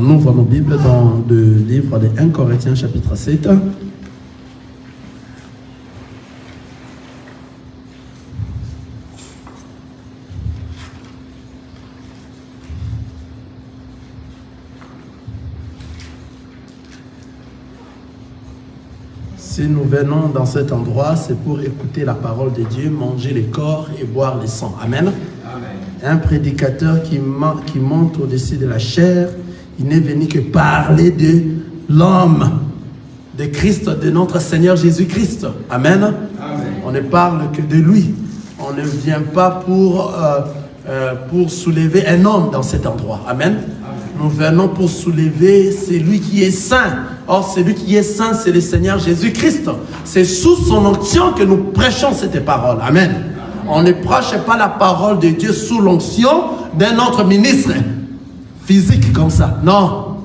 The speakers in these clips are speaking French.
On ouvre nos Bibles dans le livre de 1 Corinthiens chapitre 7. Si nous venons dans cet endroit, c'est pour écouter la parole de Dieu, manger le corps et boire le sang. Amen. Amen. Un prédicateur qui monte au-dessus de la chair, il n'est venu que parler de l'homme, de Christ, de notre Seigneur Jésus-Christ. Amen. Amen. On ne parle que de lui. On ne vient pas pour soulever un homme dans cet endroit. Amen. Nous venons pour soulever celui qui est saint. Or, celui qui est saint, c'est le Seigneur Jésus-Christ. C'est sous son onction que nous prêchons cette parole. Amen. On ne prêche pas la parole de Dieu sous l'onction d'un autre ministre physique comme ça. Non.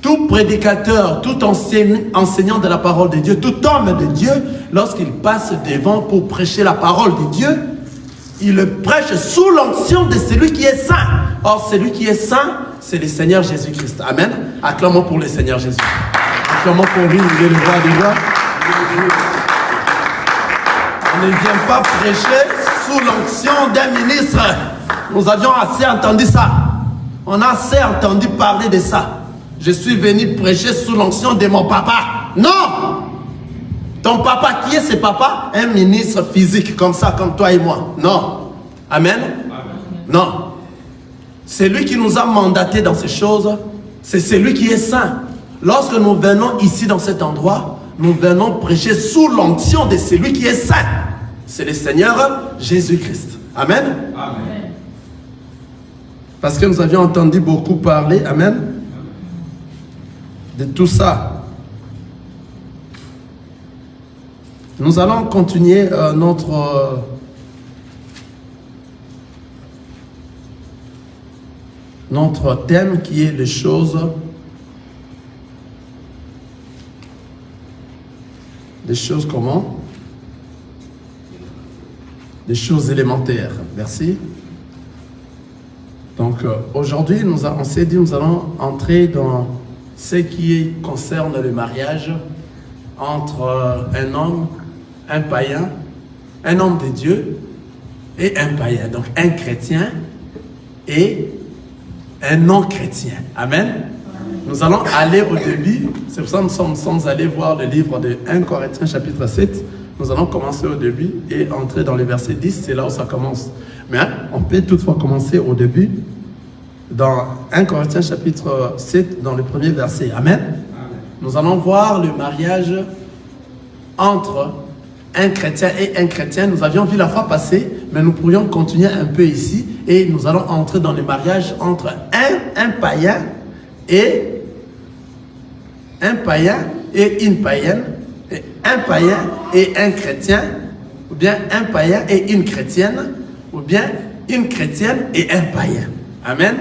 Tout prédicateur, tout enseignant de la parole de Dieu, tout homme de Dieu, lorsqu'il passe devant pour prêcher la parole de Dieu, il le prêche sous l'onction de celui qui est saint. Or, celui qui est saint, c'est le Seigneur Jésus-Christ. Amen. Acclamons pour le Seigneur Jésus. Acclamons pour lui, il est le roi des rois. On ne vient pas prêcher sous l'onction d'un ministre. Nous avions assez entendu ça. On a assez entendu parler de ça. Je suis venu prêcher sous l'onction de mon papa. Non! Ton papa, qui est ce papa? Un ministre physique, comme ça, comme toi et moi. Non. Amen? Amen. Non. C'est lui qui nous a mandatés dans ces choses. C'est celui qui est saint. Lorsque nous venons ici dans cet endroit, nous venons prêcher sous l'onction de celui qui est saint. C'est le Seigneur Jésus-Christ. Amen? Amen. Parce que nous avions entendu beaucoup parler, amen, de tout ça. Nous allons continuer notre thème qui est les choses comment? Des choses élémentaires. Merci. Donc aujourd'hui, on s'est dit nous allons entrer dans ce qui concerne le mariage entre un homme, un païen, un homme de Dieu et un païen. Donc un chrétien et un non-chrétien. Amen. Nous allons aller au début. C'est pour ça que nous sommes allés voir le livre de 1 Corinthiens chapitre 7. Nous allons commencer au début et entrer dans le verset 10. C'est là où ça commence. Mais on peut toutefois commencer au début dans 1 Corinthiens chapitre 7 dans le premier verset. Amen. Nous allons voir le mariage entre un chrétien et un chrétien. Nous avions vu la fois passée, mais nous pourrions continuer un peu ici et nous allons entrer dans le mariage entre un païen et une païenne, et un païen et un chrétien, ou bien un païen et une chrétienne, ou bien une chrétienne et un païen. Amen.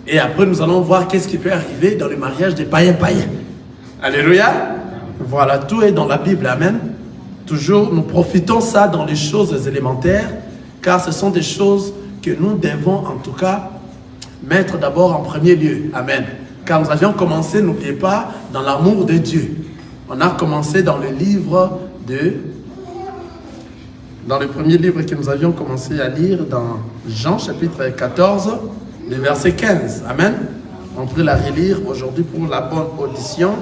Et après, nous allons voir qu'est-ce qui peut arriver dans le mariage des païens-païens. Alléluia. Voilà, tout est dans la Bible. Amen. Toujours, nous profitons ça dans les choses élémentaires, car ce sont des choses que nous devons, en tout cas, mettre d'abord en premier lieu. Amen. Car nous avions commencé, n'oubliez pas, dans l'amour de Dieu. On a commencé dans le livre dans le premier livre que nous avions commencé à lire, dans Jean chapitre 14, le verset 15. Amen. On peut la relire aujourd'hui pour la bonne audition.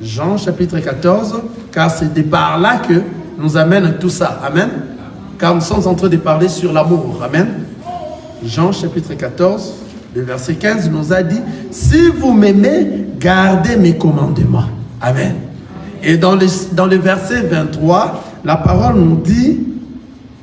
Jean chapitre 14, car c'est de par là que nous amène tout ça. Amen. Car nous sommes en train de parler sur l'amour. Amen. Jean chapitre 14, le verset 15 nous a dit, si vous m'aimez, gardez mes commandements. Amen. Et dans le verset 23, la parole nous dit,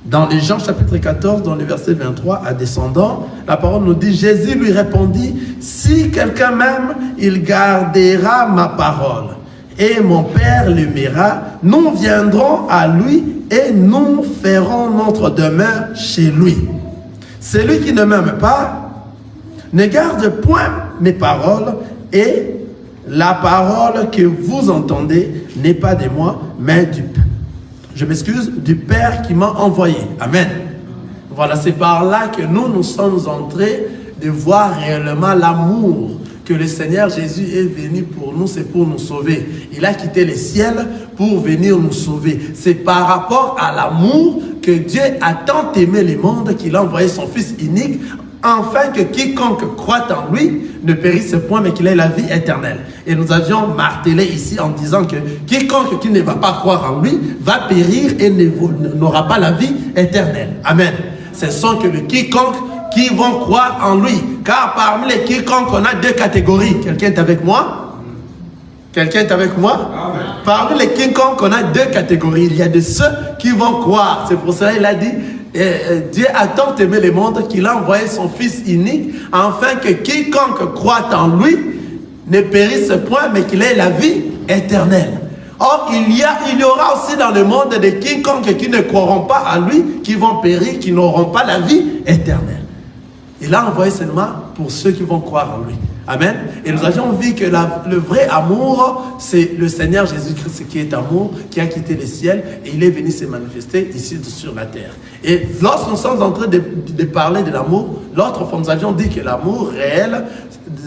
dans les Jean chapitre 14, dans le verset 23 à descendant, la parole nous dit, Jésus lui répondit, si quelqu'un m'aime, il gardera ma parole. Et mon Père l'aimera, nous viendrons à lui et nous ferons notre demeure chez lui. Celui qui ne m'aime pas ne garde point mes paroles, et la parole que vous entendez n'est pas de moi, mais du Père qui m'a envoyé. Amen. Voilà, c'est par là que nous sommes entrés de voir réellement l'amour que le Seigneur Jésus est venu pour nous, c'est pour nous sauver. Il a quitté le ciel pour venir nous sauver. C'est par rapport à l'amour que Dieu a tant aimé le monde qu'il a envoyé son Fils unique, afin que quiconque croit en lui ne périsse point, mais qu'il ait la vie éternelle. Et nous avions martelé ici en disant que quiconque qui ne va pas croire en lui va périr et n'aura pas la vie éternelle. Amen. Ce sont que le quiconque qui vont croire en lui. Car parmi les quiconques, on a deux catégories. Quelqu'un est avec moi? Quelqu'un est avec moi? Amen. Parmi les quiconques, on a deux catégories. Il y a de ceux qui vont croire. C'est pour cela qu'il a dit, Dieu a tant aimé le monde qu'il a envoyé son Fils unique, afin que quiconque croit en lui ne périsse point, mais qu'il ait la vie éternelle. Or, il y aura aussi dans le monde des quiconques qui ne croiront pas à lui, qui vont périr, qui n'auront pas la vie éternelle. Il a envoyé seulement pour ceux qui vont croire en lui. Amen. Et nous avions vu que le vrai amour, c'est le Seigneur Jésus-Christ qui est amour, qui a quitté le ciel et il est venu se manifester ici sur la terre. Et lorsque nous sommes en train de parler de l'amour, l'autre fois nous avions dit que l'amour réel,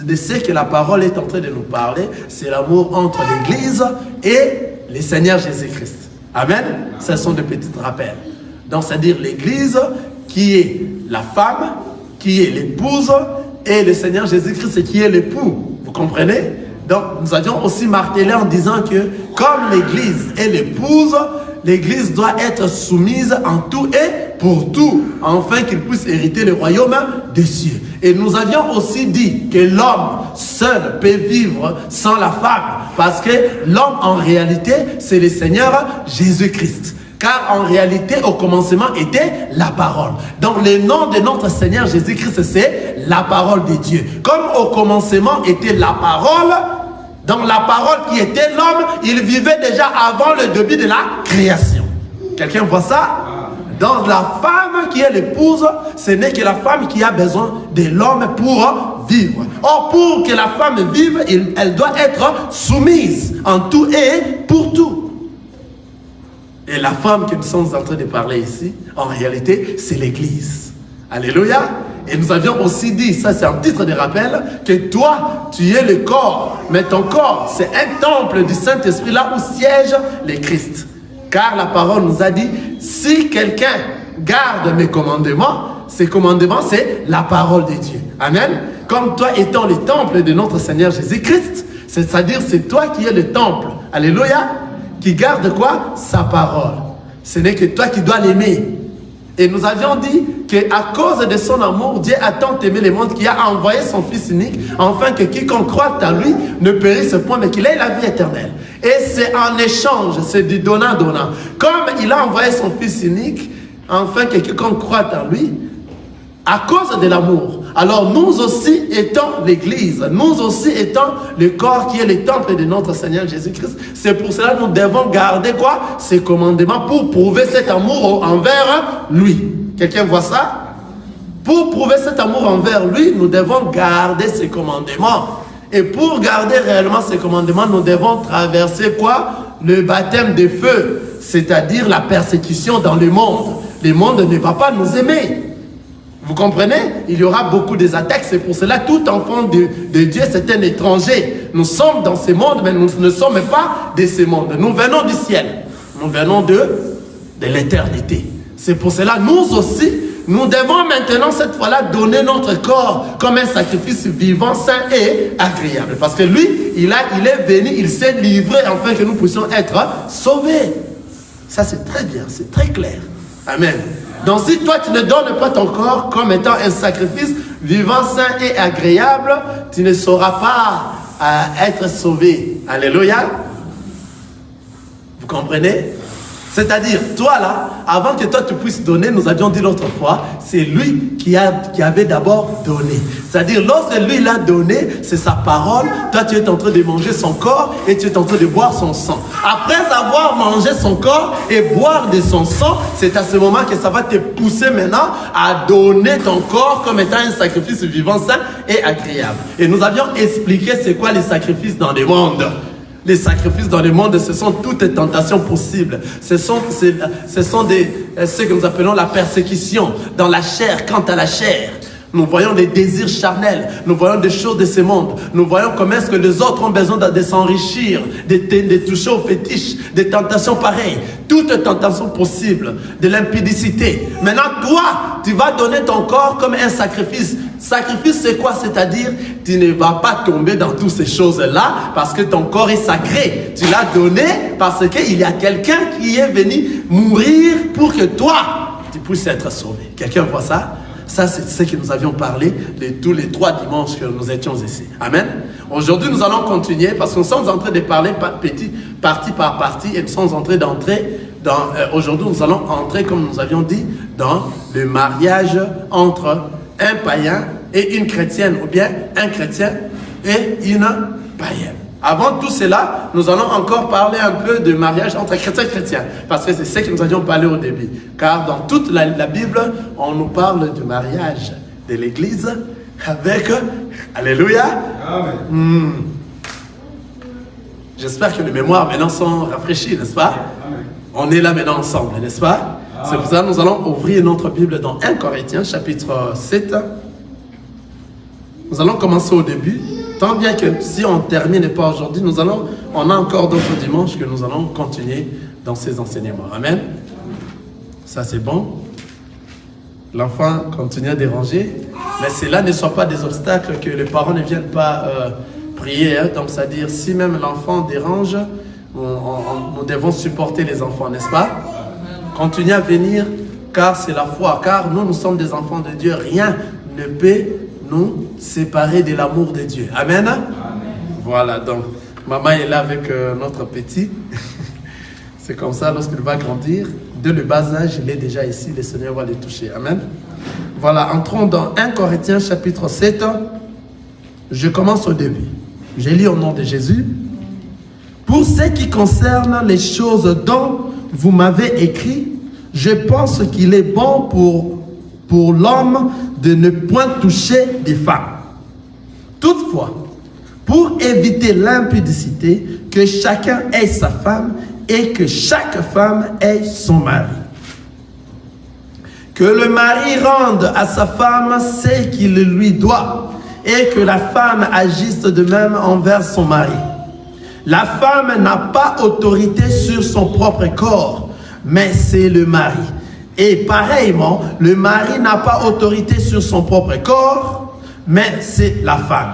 de ce que la parole est en train de nous parler, c'est l'amour entre l'Église et le Seigneur Jésus-Christ. Amen. Ce sont des petits rappels. Donc, c'est-à-dire l'Église qui est la femme, qui est l'épouse, et le Seigneur Jésus-Christ qui est l'époux. Vous comprenez? Donc, nous avions aussi martelé en disant que comme l'Église est l'épouse, l'Église doit être soumise en tout et pour tout, afin qu'il puisse hériter le royaume des cieux. Et nous avions aussi dit que l'homme seul peut vivre sans la femme, parce que l'homme en réalité, c'est le Seigneur Jésus-Christ. Car en réalité, au commencement était la parole. Donc le nom de notre Seigneur Jésus-Christ, c'est la parole de Dieu. Comme au commencement était la parole, donc la parole qui était l'homme, il vivait déjà avant le début de la création. Quelqu'un voit ça? Donc la femme qui est l'épouse, ce n'est que la femme qui a besoin de l'homme pour vivre. Or, pour que la femme vive, elle doit être soumise en tout et pour tout. Et la femme que nous sommes en train de parler ici, en réalité, c'est l'Église. Alléluia. Et nous avions aussi dit, ça c'est un titre de rappel, que toi, tu es le corps. Mais ton corps, c'est un temple du Saint-Esprit, là où siège le Christ. Car la parole nous a dit, si quelqu'un garde mes commandements, ces commandements, c'est la parole de Dieu. Amen. Comme toi étant le temple de notre Seigneur Jésus-Christ, c'est-à-dire c'est toi qui es le temple. Alléluia. Qui garde quoi? Sa parole. Ce n'est que toi qui dois l'aimer. Et nous avions dit qu'à cause de son amour, Dieu a tant aimé le monde qu'il a envoyé son Fils unique, afin que quiconque croit en lui ne périsse point, mais qu'il ait la vie éternelle. Et c'est en échange, c'est du donnant-donnant. Comme il a envoyé son Fils unique, afin que quiconque croit en lui, à cause de l'amour. Alors nous aussi étant l'Église, nous aussi étant le corps qui est le temple de notre Seigneur Jésus-Christ. C'est pour cela que nous devons garder quoi? Ces commandements pour prouver cet amour envers lui. Quelqu'un voit ça? Pour prouver cet amour envers lui, nous devons garder ces commandements. Et pour garder réellement ces commandements, nous devons traverser quoi? Le baptême de feu, c'est-à-dire la persécution dans le monde. Le monde ne va pas nous aimer. Vous comprenez? Il y aura beaucoup d'attaques. C'est pour cela tout enfant de Dieu, c'est un étranger. Nous sommes dans ce monde, mais nous ne sommes pas de ce monde. Nous venons du ciel. Nous venons de l'éternité. C'est pour cela, nous aussi, nous devons maintenant, cette fois-là, donner notre corps comme un sacrifice vivant, saint et agréable. Parce que lui, il est venu, il s'est livré afin que nous puissions être sauvés. Ça, c'est très bien, c'est très clair. Amen. Donc si toi tu ne donnes pas ton corps comme étant un sacrifice vivant, saint et agréable, tu ne sauras pas être sauvé. Alléluia. Vous comprenez? C'est-à-dire, toi là, avant que toi tu puisses donner, nous avions dit l'autre fois, c'est lui qui avait d'abord donné. C'est-à-dire, lorsque lui l'a donné, c'est sa parole, toi tu es en train de manger son corps et tu es en train de boire son sang. Après avoir mangé son corps et boire de son sang, c'est à ce moment que ça va te pousser maintenant à donner ton corps comme étant un sacrifice vivant, sain et agréable. Et nous avions expliqué c'est quoi les sacrifices dans le monde. Les sacrifices dans le monde, ce sont toutes les tentations possibles. Ce sont ce que nous appelons la persécution dans la chair, quant à la chair. Nous voyons des désirs charnels. Nous voyons des choses de ce monde. Nous voyons comment est-ce que les autres ont besoin de s'enrichir, de toucher aux fétiches, des tentations pareilles. Toute tentation possible, de l'impudicité. Maintenant, toi, tu vas donner ton corps comme un sacrifice. Sacrifice, c'est quoi? C'est-à-dire, tu ne vas pas tomber dans toutes ces choses-là parce que ton corps est sacré. Tu l'as donné parce qu'il y a quelqu'un qui est venu mourir pour que toi, tu puisses être sauvé. Quelqu'un voit ça? Ça, c'est ce que nous avions parlé de tous les 3 dimanches que nous étions ici. Amen. Aujourd'hui, nous allons continuer parce que nous sommes en train de parler partie par partie et nous sommes en train d'entrer dans... aujourd'hui, nous allons entrer, comme nous avions dit, dans le mariage entre un païen et une chrétienne, ou bien un chrétien et une païenne. Avant tout cela, nous allons encore parler un peu de mariage entre chrétiens et chrétiens, parce que c'est ce que nous avions parlé au début. Car dans toute la Bible, on nous parle du mariage de l'Église avec... Alléluia. Amen. J'espère que les mémoires maintenant sont rafraîchies, n'est-ce pas? Amen. On est là maintenant ensemble, n'est-ce pas? Amen. C'est pour ça que nous allons ouvrir notre Bible dans 1 Corinthiens, chapitre 7. Nous allons commencer au début. Tant bien que si on ne termine pas aujourd'hui, on a encore d'autres dimanches que nous allons continuer dans ces enseignements. Amen. Ça c'est bon. L'enfant continue à déranger, mais cela ne soit pas des obstacles que les parents ne viennent pas prier. Hein. Donc c'est-à-dire, si même l'enfant dérange, nous devons supporter les enfants, n'est-ce pas? Continuez à venir, car c'est la foi. Car nous sommes des enfants de Dieu. Rien ne peut nous séparer de l'amour de Dieu. Amen. Amen. Voilà, donc maman est là avec notre petit. C'est comme ça, lorsqu'il va grandir, dès le bas âge, il est déjà ici, le Seigneur va le toucher. Amen. Voilà, entrons dans 1 Corinthiens chapitre 7. Je commence au début. Je lis au nom de Jésus. Pour ce qui concerne les choses dont vous m'avez écrit, je pense qu'il est bon pour l'homme de ne point toucher des femmes. Toutefois, pour éviter l'impudicité, que chacun ait sa femme et que chaque femme ait son mari. Que le mari rende à sa femme ce qu'il lui doit et que la femme agisse de même envers son mari. La femme n'a pas autorité sur son propre corps, mais c'est le mari. Et pareillement, le mari n'a pas autorité sur son propre corps, mais c'est la femme.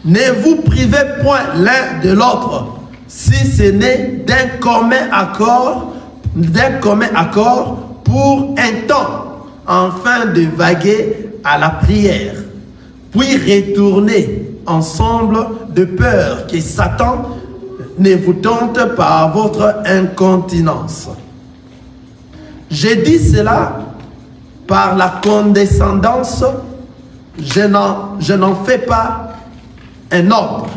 Ne vous privez point l'un de l'autre, si ce n'est d'un commun accord pour un temps, afin de vaguer à la prière, puis retourner ensemble de peur que Satan ne vous tente par votre incontinence. J'ai dit cela par la condescendance, je n'en fais pas un ordre.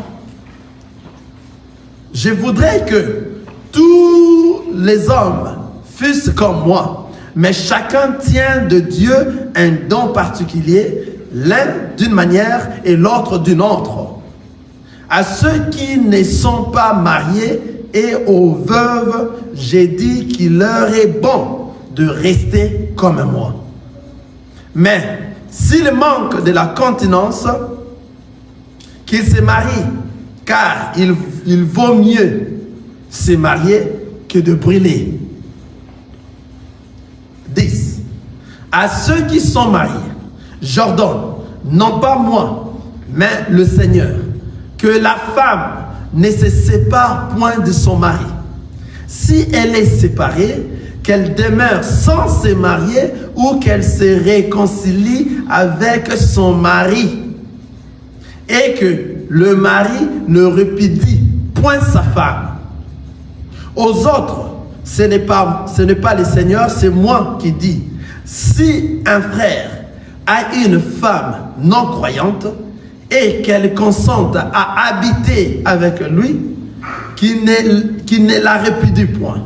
Je voudrais que tous les hommes fussent comme moi, mais chacun tient de Dieu un don particulier, l'un d'une manière et l'autre d'une autre. À ceux qui ne sont pas mariés et aux veuves, j'ai dit qu'il leur est bon de rester comme moi. Mais s'il manque de la continence, qu'il se marie, car il vaut mieux se marier que de brûler. 10. À ceux qui sont mariés, j'ordonne, non pas moi, mais le Seigneur, que la femme ne se sépare point de son mari. Si elle est séparée, qu'elle demeure sans se marier ou qu'elle se réconcilie avec son mari. Et que le mari ne répudie point sa femme. Aux autres, ce n'est pas le Seigneur, c'est moi qui dis. Si un frère a une femme non croyante et qu'elle consente à habiter avec lui, qu'il ne la répudie point.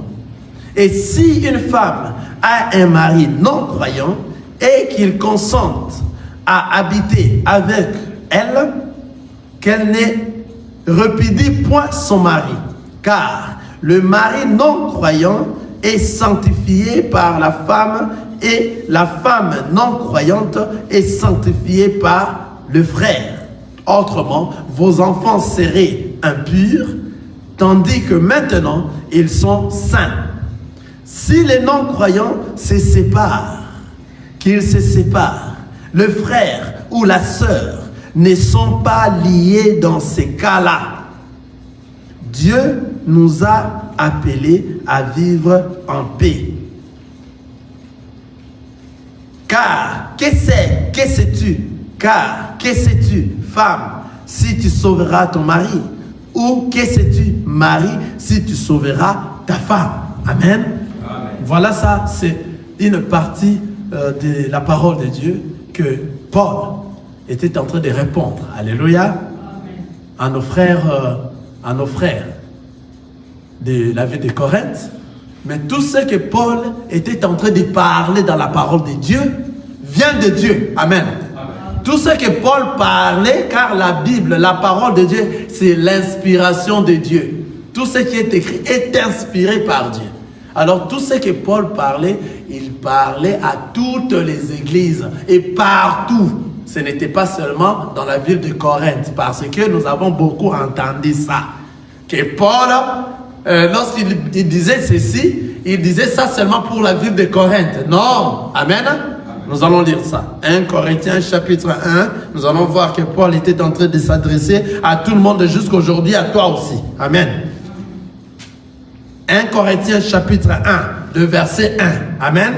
Et si une femme a un mari non croyant et qu'il consente à habiter avec elle, qu'elle ne répudie point son mari, car le mari non croyant est sanctifié par la femme et la femme non croyante est sanctifiée par le frère. Autrement, vos enfants seraient impurs, tandis que maintenant, ils sont saints. Si les non-croyants se séparent, qu'ils se séparent, le frère ou la sœur ne sont pas liés dans ces cas-là. Dieu nous a appelés à vivre en paix. Car, que sais-tu? Car, que sais-tu, femme, si tu sauveras ton mari? Ou que sais-tu, mari, si tu sauveras ta femme? Amen. Amen. Voilà ça, c'est une partie de la parole de Dieu que Paul était en train de répondre. Alléluia. Amen. À nos frères de la ville de Corinthe. Mais tout ce que Paul était en train de parler dans la parole de Dieu vient de Dieu. Amen. Amen. Tout ce que Paul parlait, car la Bible, la parole de Dieu, c'est l'inspiration de Dieu. Tout ce qui est écrit est inspiré par Dieu. Alors tout ce que Paul parlait, il parlait à toutes les églises et partout. Ce n'était pas seulement dans la ville de Corinthe, parce que nous avons beaucoup entendu ça. Que Paul, lorsqu'il disait ceci, il disait ça seulement pour la ville de Corinthe. Non, amen. Nous allons lire ça. 1 Corinthiens chapitre 1, nous allons voir que Paul était en train de s'adresser à tout le monde jusqu'aujourd'hui, à toi aussi. Amen. 1 Corinthiens chapitre 1, le verset 1. Amen.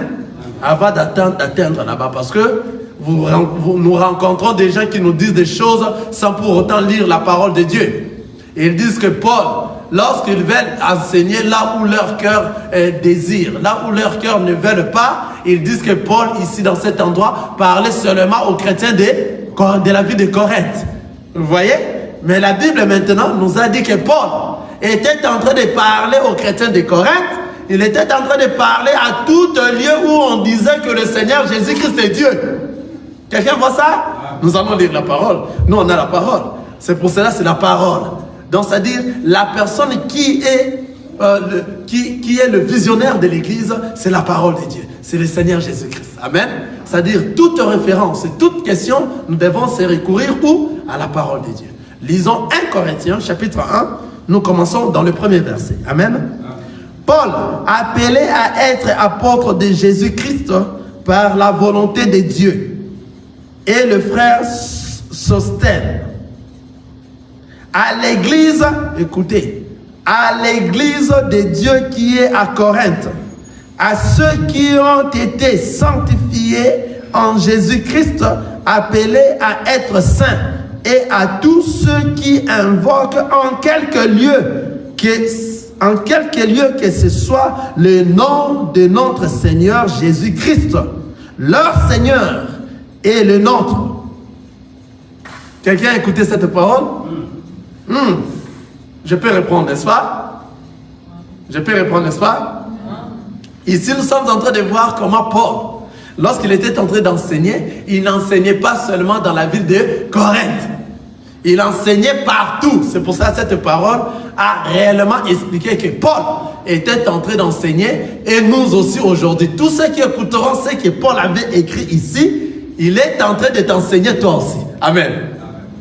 Avant d'atteindre là-bas, parce que nous rencontrons des gens qui nous disent des choses sans pour autant lire la parole de Dieu. Ils disent que Paul, lorsqu'ils veulent enseigner là où leur cœur désire, là où leur cœur ne veut pas, ils disent que Paul, ici dans cet endroit, parlait seulement aux chrétiens de la ville de Corinthe. Vous voyez? Mais la Bible maintenant nous a dit que Paul était en train de parler aux chrétiens de Corinthe. Il était en train de parler à tout lieu où on disait que le Seigneur Jésus-Christ est Dieu. Quelqu'un voit ça? Nous allons lire la parole. Nous, on a la parole. C'est pour cela, c'est la parole. Donc, c'est-à-dire, la personne qui est le visionnaire de l'Église, c'est la parole de Dieu. C'est le Seigneur Jésus-Christ. Amen. C'est-à-dire, toute référence et toute question, nous devons se recourir où? À la parole de Dieu. Lisons 1 Corinthiens, chapitre 1. Nous commençons dans le premier verset. Amen. Paul, appelé à être apôtre de Jésus-Christ par la volonté de Dieu, et le frère Sostène, à l'église, écoutez, à l'église de Dieu qui est à Corinthe, à ceux qui ont été sanctifiés en Jésus-Christ, appelés à être saints, et à tous ceux qui invoquent en quelque lieu que ce soit le nom de notre Seigneur Jésus-Christ, leur Seigneur et le nôtre. Quelqu'un a écouté cette parole? Je peux répondre, n'est-ce pas? Je peux répondre, n'est-ce pas? Ici, nous sommes en train de voir comment Paul, lorsqu'il était en train d'enseigner, il n'enseignait pas seulement dans la ville de Corinthe. Il enseignait partout. C'est pour ça que cette parole a réellement expliqué que Paul était en train d'enseigner, et nous aussi aujourd'hui. Tous ceux qui écouteront ce que Paul avait écrit ici, il est en train de t'enseigner toi aussi. Amen.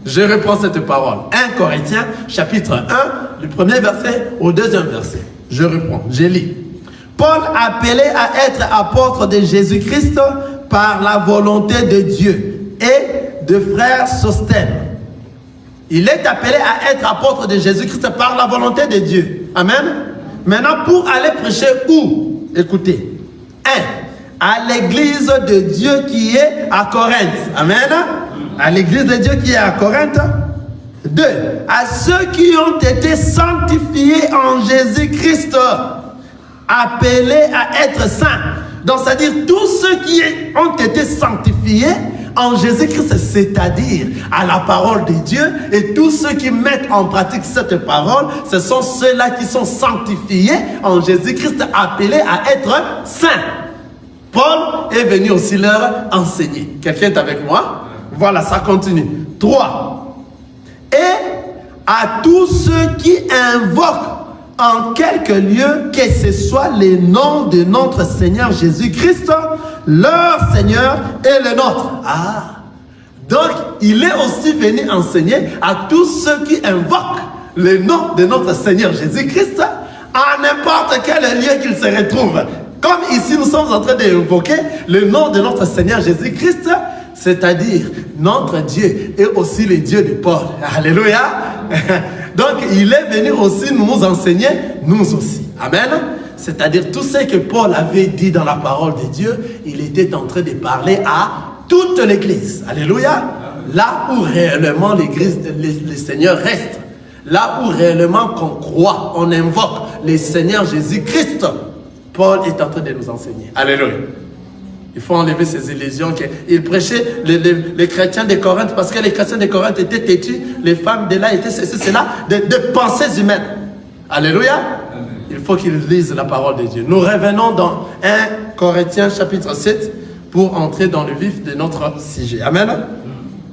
Je reprends cette parole. 1 Corinthiens, chapitre 1, du premier verset au deuxième verset. Je reprends, je lis. Paul, appelé à être apôtre de Jésus-Christ par la volonté de Dieu, et de frère Sostène. Il est appelé à être apôtre de Jésus-Christ par la volonté de Dieu. Amen. Maintenant, pour aller prêcher où? Écoutez. 1. À l'église de Dieu qui est à Corinthe. Amen. À l'église de Dieu qui est à Corinthe. 2. À ceux qui ont été sanctifiés en Jésus-Christ, appelés à être saints. Donc, c'est-à-dire tous ceux qui ont été sanctifiés en Jésus-Christ, c'est-à-dire à la parole de Dieu, et tous ceux qui mettent en pratique cette parole, ce sont ceux-là qui sont sanctifiés en Jésus-Christ, appelés à être saints. Paul est venu aussi leur enseigner. Quelqu'un est avec moi? Voilà, ça continue. 3. Et à tous ceux qui invoquent en quelque lieu que ce soit les noms de notre Seigneur Jésus-Christ, leur Seigneur et le nôtre. Ah, donc il est aussi venu enseigner à tous ceux qui invoquent le nom de notre Seigneur Jésus-Christ à n'importe quel lieu qu'il se retrouve. Comme ici nous sommes en train d'invoquer le nom de notre Seigneur Jésus-Christ, c'est-à-dire notre Dieu est aussi le Dieu de Paul. Alléluia. Donc il est venu aussi nous enseigner, nous aussi. Amen. C'est-à-dire tout ce que Paul avait dit dans la parole de Dieu, il était en train de parler à toute l'église. Alléluia. Là où réellement l'église, le Seigneur reste. Là où réellement qu'on croit, on invoque le Seigneur Jésus-Christ. Paul est en train de nous enseigner. Alléluia. Il faut enlever ces illusions. Il prêchait les chrétiens de Corinthe parce que les chrétiens de Corinthe étaient têtus. Les femmes de là étaient ceci, là, de pensées humaines. Alléluia. Amen. Il faut qu'ils lisent la parole de Dieu. Nous revenons dans 1 Corinthiens chapitre 7 pour entrer dans le vif de notre sujet. Amen.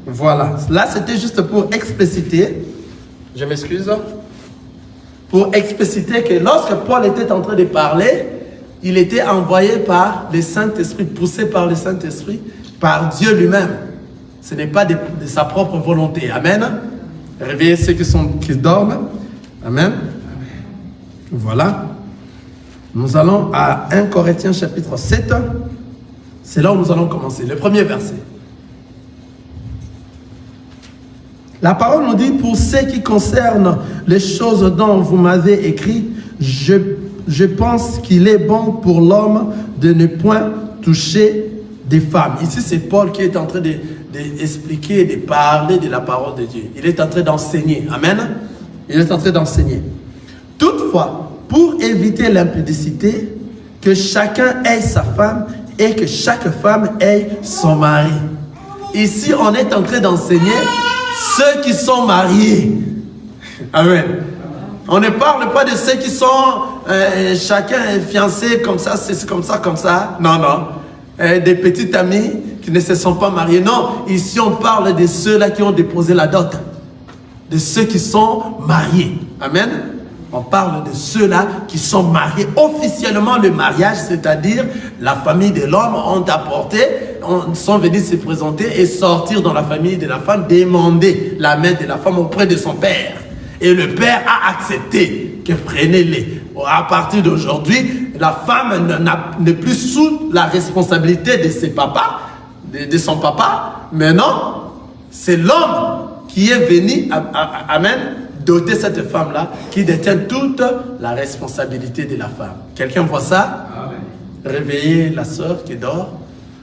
Voilà. Là, c'était juste pour expliciter. Je m'excuse. Pour expliciter que lorsque Paul était en train de parler, il était envoyé par le Saint-Esprit, poussé par le Saint-Esprit, par Dieu lui-même. Ce n'est pas de sa propre volonté. Amen. Réveillez ceux qui dorment. Amen. Voilà. Nous allons à 1 Corinthiens chapitre 7. C'est là où nous allons commencer. Le premier verset. La parole nous dit, pour ce qui concerne les choses dont vous m'avez écrit, je pense qu'il est bon pour l'homme de ne point toucher des femmes. Ici, c'est Paul qui est en train d'expliquer, de parler de la parole de Dieu. Il est en train d'enseigner. Amen. Il est en train d'enseigner. Toutefois, pour éviter l'impudicité, que chacun ait sa femme et que chaque femme ait son mari. Ici, on est en train d'enseigner ceux qui sont mariés. Amen. On ne parle pas de ceux qui sont chacun est fiancé comme ça, c'est comme ça, comme ça. Non, non. Des petits amis qui ne se sont pas mariés. Non, ici on parle de ceux-là qui ont déposé la dot. De ceux qui sont mariés. Amen. On parle de ceux-là qui sont mariés. Officiellement, le mariage, c'est-à-dire la famille de l'homme ont apporté, sont venus se présenter et sortir dans la famille de la femme, demander la main de la femme auprès de son père. Et le père a accepté que prenez-les. À partir d'aujourd'hui, la femme n'est plus sous la responsabilité de ses papas, de son papa. Mais non, c'est l'homme qui est venu, amen, doter cette femme-là, qui détient toute la responsabilité de la femme. Quelqu'un voit ça? Amen. Réveillez la sœur qui dort.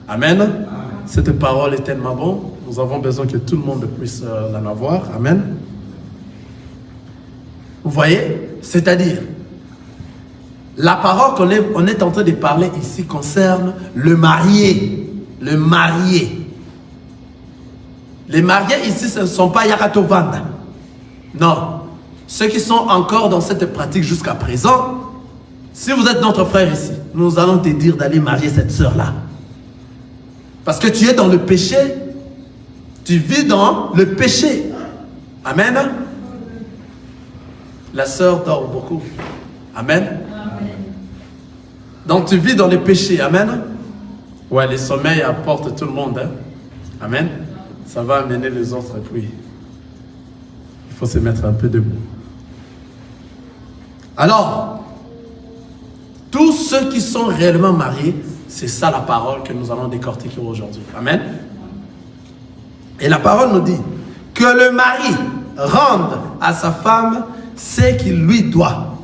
Amen. Amen. Cette parole est tellement bonne. Nous avons besoin que tout le monde puisse l'en avoir. Amen. Vous voyez? C'est-à-dire, la parole qu'on est en train de parler ici concerne le marié. Le marié. Les mariés ici, ce ne sont pas Yakatovanda. Non. Ceux qui sont encore dans cette pratique jusqu'à présent, si vous êtes notre frère ici, nous allons te dire d'aller marier cette sœur-là. Parce que tu es dans le péché. Tu vis dans le péché. Amen. La sœur dort beaucoup. Amen. Amen. Donc tu vis dans le péché. Amen. Ouais, le sommeil apporte tout le monde. Hein? Amen. Ça va amener les autres. Puis, il faut se mettre un peu debout. Alors, tous ceux qui sont réellement mariés, c'est ça la parole que nous allons décortiquer aujourd'hui. Amen. Et la parole nous dit que le mari rende à sa femme ce qu'il lui doit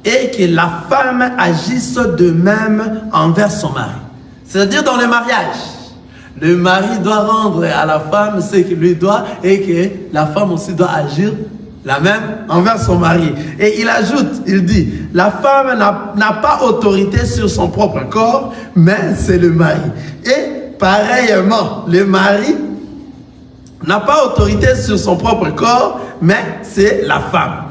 et que la femme agisse de même envers son mari. C'est-à-dire dans le mariage, le mari doit rendre à la femme ce qu'il lui doit et que la femme aussi doit agir la même envers son mari. Et il ajoute, il dit, la femme n'a pas autorité sur son propre corps, mais c'est le mari. Et pareillement, le mari n'a pas autorité sur son propre corps, mais c'est la femme.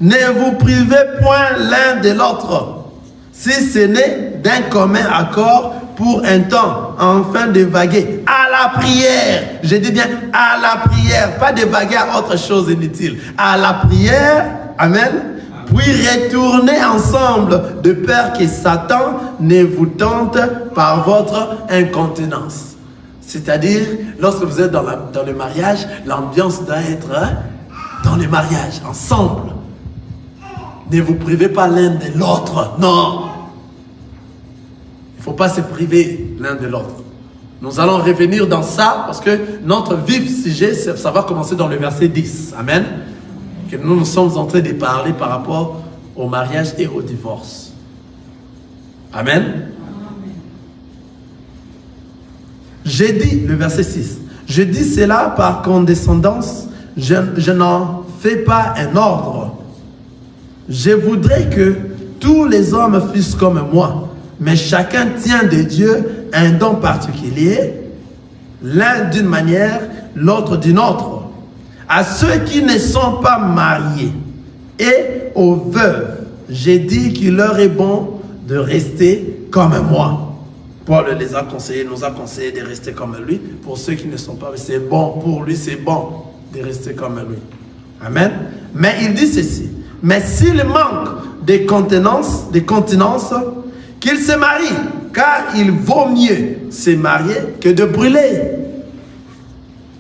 Ne vous privez point l'un de l'autre, si ce n'est d'un commun accord pour un temps, afin de vaguer à la prière. Je dis bien à la prière, pas de vaguer à autre chose inutile. À la prière, amen, puis retournez ensemble, de peur que Satan ne vous tente par votre incontinence. C'est-à-dire, lorsque vous êtes dans le mariage, l'ambiance doit être dans le mariage, ensemble. Ne vous privez pas l'un de l'autre, non. Il ne faut pas se priver l'un de l'autre. Nous allons revenir dans ça parce que notre vif sujet, ça va commencer dans le verset 10. Amen. Que nous sommes en train de parler par rapport au mariage et au divorce. Amen. J'ai dit, le verset 6, je dis cela par condescendance, je n'en fais pas un ordre. Je voudrais que tous les hommes fussent comme moi, mais chacun tient de Dieu un don particulier, l'un d'une manière, l'autre d'une autre. À ceux qui ne sont pas mariés et aux veuves, j'ai dit qu'il leur est bon de rester comme moi. Paul les a conseillés, nous a conseillé de rester comme lui. Pour ceux qui ne sont pas, c'est bon pour lui, c'est bon de rester comme lui. Amen. Mais il dit ceci, mais s'il manque de continence, qu'il se marie, car il vaut mieux se marier que de brûler.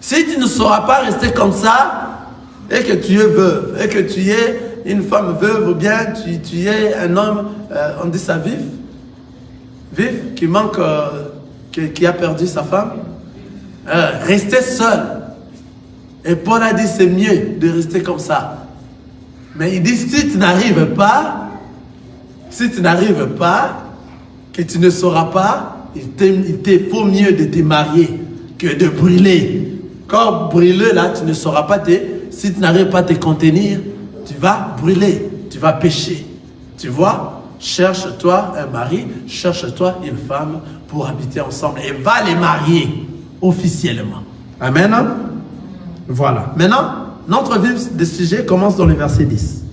Si tu ne sauras pas rester comme ça, et que tu es veuve, et que tu es une femme veuve, ou bien tu es un homme, on dit ça vif, qui manque, qui a perdu sa femme, rester seul. Et Paul a dit c'est mieux de rester comme ça. Mais il dit si tu n'arrives pas, que tu ne sauras pas, il te faut mieux de te marier que de brûler. Quand brûler là, tu ne sauras pas si tu n'arrives pas à te contenir, tu vas brûler, tu vas pécher. Tu vois? Cherche-toi un mari, cherche-toi une femme pour habiter ensemble et va les marier officiellement. Amen. Voilà. Maintenant, notre vif de sujet commence dans le verset 10.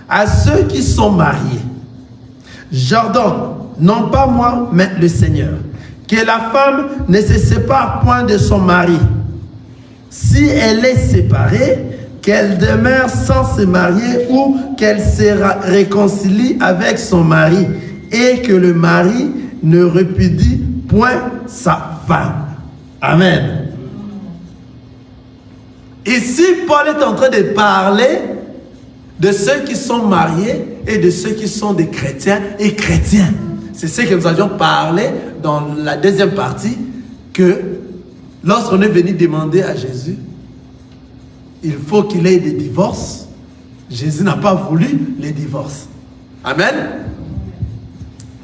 À ceux qui sont mariés, j'ordonne, non pas moi, mais le Seigneur, que la femme ne se sépare point de son mari. Si elle est séparée, qu'elle demeure sans se marier ou qu'elle se réconcilie avec son mari et que le mari ne répudie point sa femme. Amen. Ici, Paul est en train de parler de ceux qui sont mariés et de ceux qui sont des chrétiens et chrétiens. C'est ce que nous avions parlé dans la deuxième partie, que lorsqu'on est venu demander à Jésus, il faut qu'il ait des divorces. Jésus n'a pas voulu les divorces. Amen.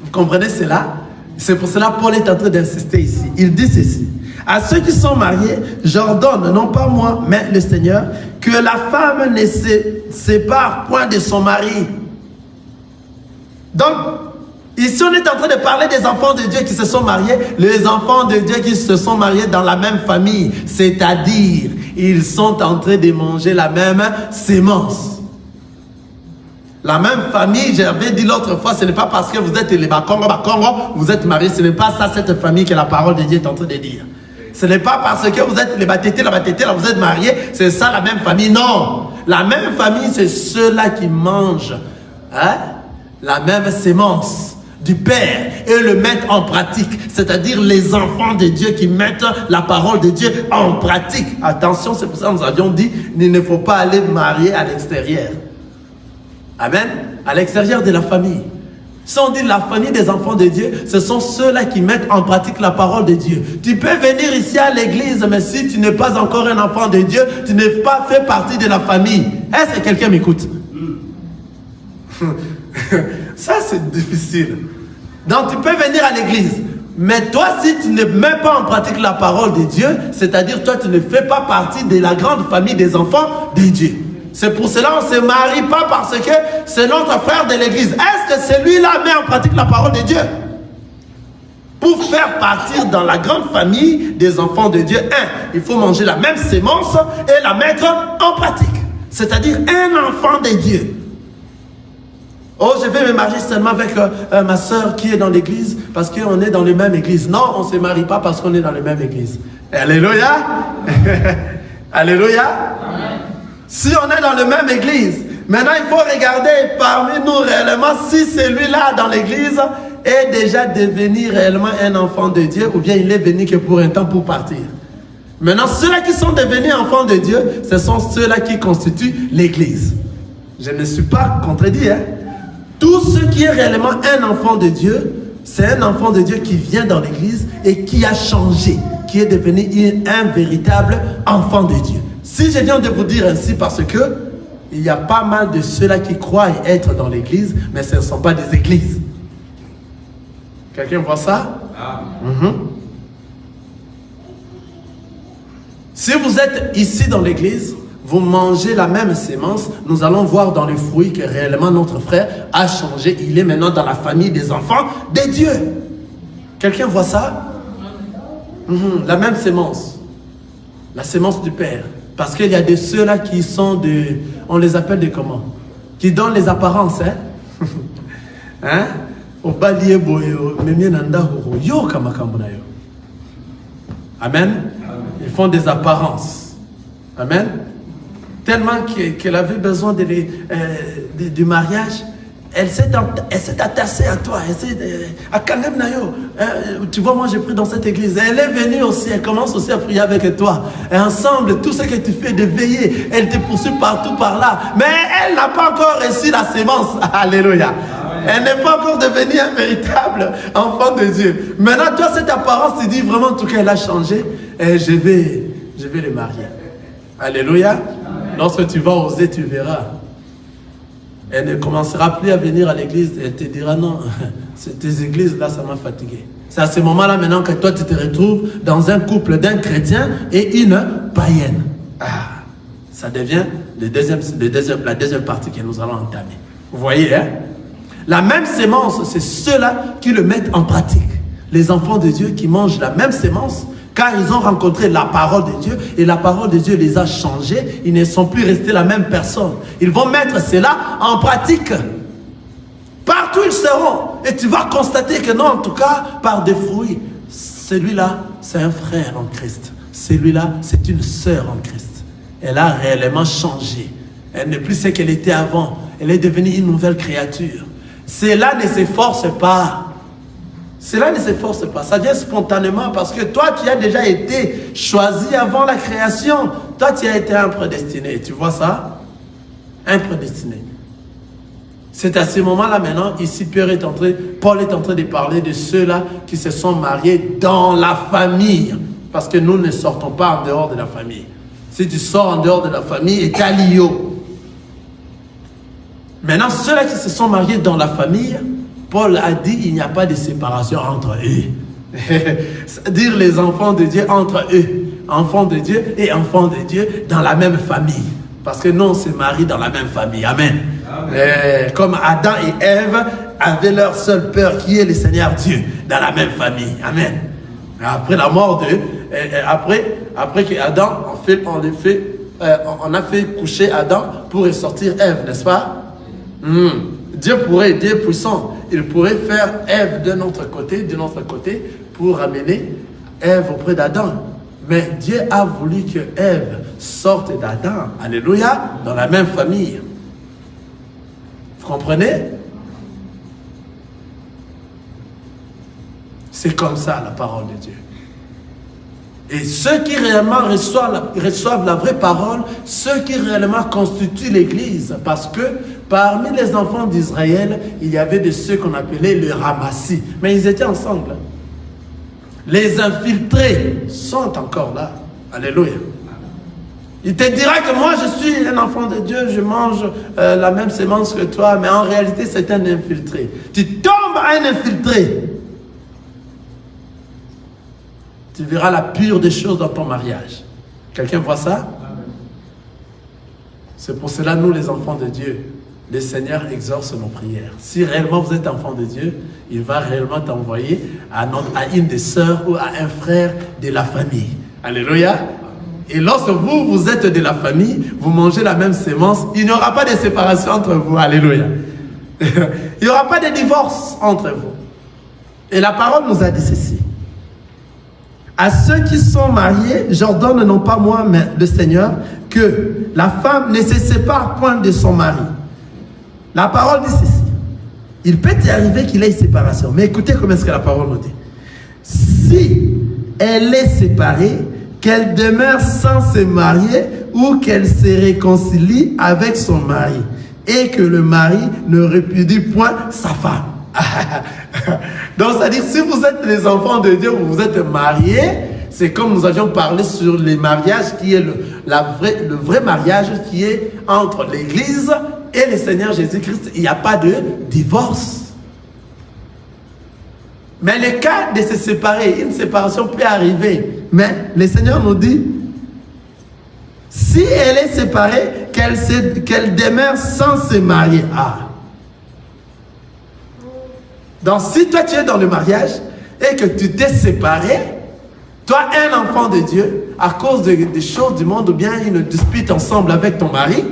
Vous comprenez cela? C'est pour cela que Paul est en train d'insister ici. Il dit ceci. À ceux qui sont mariés, j'ordonne, non pas moi, mais le Seigneur, que la femme ne se sépare point de son mari. Donc, ici on est en train de parler des enfants de Dieu qui se sont mariés, les enfants de Dieu qui se sont mariés dans la même famille, c'est-à-dire, ils sont en train de manger la même sémence. La même famille, j'avais dit l'autre fois, ce n'est pas parce que vous êtes les Bakongo, vous êtes mariés, ce n'est pas ça cette famille que la parole de Dieu est en train de dire. Ce n'est pas parce que vous êtes les Batété, là, vous êtes mariés, c'est ça la même famille. Non, la même famille, c'est ceux-là qui mangent la même sémence du Père et le mettent en pratique. C'est-à-dire les enfants de Dieu qui mettent la parole de Dieu en pratique. Attention, c'est pour ça que nous avions dit, il ne faut pas aller marier à l'extérieur. Amen. À l'extérieur de la famille. Si on dit la famille des enfants de Dieu, ce sont ceux-là qui mettent en pratique la parole de Dieu. Tu peux venir ici à l'église, mais si tu n'es pas encore un enfant de Dieu, tu n'es pas fait partie de la famille. Est-ce que quelqu'un m'écoute? Ça, c'est difficile. Donc, tu peux venir à l'église. Mais toi, si tu ne mets pas en pratique la parole de Dieu, c'est-à-dire toi, tu ne fais pas partie de la grande famille des enfants de Dieu. C'est pour cela qu'on ne se marie pas parce que c'est notre frère de l'église. Est-ce que celui-là met en pratique la parole de Dieu? Pour faire partir dans la grande famille des enfants de Dieu, il faut manger la même sémence et la mettre en pratique. C'est-à-dire un enfant de Dieu. Oh, je vais me marier seulement avec ma soeur qui est dans l'église parce qu'on est dans la même église. Non, on ne se marie pas parce qu'on est dans la même église. Alléluia. Alléluia. Amen. Si on est dans la même église, Maintenant, il faut regarder parmi nous réellement si celui-là dans l'église est déjà devenu réellement un enfant de Dieu ou bien il est venu que pour un temps pour partir. Maintenant, ceux-là qui sont devenus enfants de Dieu, ce sont ceux-là qui constituent l'église. Je ne suis pas contredit. Tout ce qui est réellement un enfant de Dieu, c'est un enfant de Dieu qui vient dans l'église et qui a changé, qui est devenu un véritable enfant de Dieu. Si je viens de vous dire ainsi parce que il y a pas mal de ceux-là qui croient être dans l'église, mais ce ne sont pas des églises. Quelqu'un voit ça? Si vous êtes ici dans l'église, vous mangez la même sémence, nous allons voir dans les fruits que réellement notre frère a changé. Il est maintenant dans la famille des enfants de Dieu. Quelqu'un voit ça? La même sémence. La sémence du Père. Parce qu'il y a de ceux-là qui sont de... On les appelle des comment? Qui donnent les apparences. Amen. Ils font des apparences. Amen. Tellement qu'elle avait besoin du mariage, elle s'est attachée à toi. Tu vois, moi j'ai pris dans cette église. Elle est venue aussi, elle commence aussi à prier avec toi. Et ensemble, tout ce que tu fais de veiller, elle te poursuit partout par là. Mais elle n'a pas encore reçu la sémence. Alléluia. Elle n'est pas encore devenue un véritable enfant de Dieu. Maintenant, toi, cette apparence, tu dis vraiment, en tout cas, elle a changé. Et je vais les marier. Alléluia. Amen. Lorsque tu vas oser, tu verras. Elle ne commencera plus à venir à l'église. Elle te dira non, tes églises là, ça m'a fatigué. C'est à ce moment-là maintenant que toi, tu te retrouves dans un couple d'un chrétien et une païenne. Ça devient la deuxième partie que nous allons entamer. Vous voyez, hein? La même sémence, c'est ceux-là qui le mettent en pratique. Les enfants de Dieu qui mangent la même sémence, car ils ont rencontré la parole de Dieu et la parole de Dieu les a changés, ils ne sont plus restés la même personne. Ils vont mettre cela en pratique. Partout ils seront. Et tu vas constater que non, en tout cas, par des fruits, celui-là, c'est un frère en Christ. Celui-là, c'est une sœur en Christ. Elle a réellement changé. Elle n'est plus ce qu'elle était avant. Elle est devenue une nouvelle créature. Cela ne s'efforce pas. Cela ne s'efforce pas, ça vient spontanément parce que toi tu as déjà été choisi avant la création. Toi tu as été un prédestiné, tu vois ça? Un prédestiné. C'est à ce moment-là maintenant, ici Paul est en train de parler de ceux-là qui se sont mariés dans la famille. Parce que nous ne sortons pas en dehors de la famille. Si tu sors en dehors de la famille, et t'as l'io. Maintenant, ceux-là qui se sont mariés dans la famille, Paul a dit il n'y a pas de séparation entre eux. C'est-à-dire les enfants de Dieu entre eux. Enfants de Dieu et enfants de Dieu dans la même famille. Parce que nous, on se marie dans la même famille. Amen. Amen. Comme Adam et Ève avaient leur seul père qui est le Seigneur Dieu dans la même famille. Amen. Après la mort de... Après que Adam, on a fait coucher Adam pour ressortir Ève, n'est-ce pas? Dieu pourrait, Dieu est puissant. Il pourrait faire Ève de notre côté, pour amener Ève auprès d'Adam. Mais Dieu a voulu que Ève sorte d'Adam, alléluia, dans la même famille. Vous comprenez? C'est comme ça la parole de Dieu. Et ceux qui réellement reçoivent la vraie parole, ceux qui réellement constituent l'Église, parce que parmi les enfants d'Israël, il y avait de ceux qu'on appelait le ramassis, mais ils étaient ensemble. Les infiltrés sont encore là. Alléluia. Il te dira que moi je suis un enfant de Dieu, je mange la même sémence que toi, mais en réalité c'est un infiltré. Tu tombes à un infiltré. Tu verras la pure des choses dans ton mariage. Quelqu'un voit ça? C'est pour cela, nous les enfants de Dieu, le Seigneur exauce nos prières. Si réellement vous êtes enfant de Dieu, il va réellement t'envoyer à une des sœurs ou à un frère de la famille. Alléluia. Et lorsque vous êtes de la famille, vous mangez la même sémence, il n'y aura pas de séparation entre vous. Alléluia. Il n'y aura pas de divorce entre vous. Et la parole nous a dit ceci. À ceux qui sont mariés, j'ordonne non pas moi, mais le Seigneur, que la femme ne se sépare point de son mari. La parole dit ceci. Il peut y arriver qu'il ait une séparation. Mais écoutez comment est-ce que la parole nous dit. Si elle est séparée, qu'elle demeure sans se marier ou qu'elle se réconcilie avec son mari et que le mari ne répudie point sa femme. Donc, c'est-à-dire, si vous êtes les enfants de Dieu, vous êtes mariés, c'est comme nous avions parlé sur les mariages, qui est le vrai mariage qui est entre l'Église et le Seigneur Jésus-Christ. Il n'y a pas de divorce. Mais le cas de se séparer, une séparation peut arriver. Mais le Seigneur nous dit, si elle est séparée, qu'elle demeure sans se marier. Ah. Donc si toi tu es dans le mariage et que tu t'es séparé, toi un enfant de Dieu, à cause des choses du monde ou bien une dispute ensemble avec ton mari,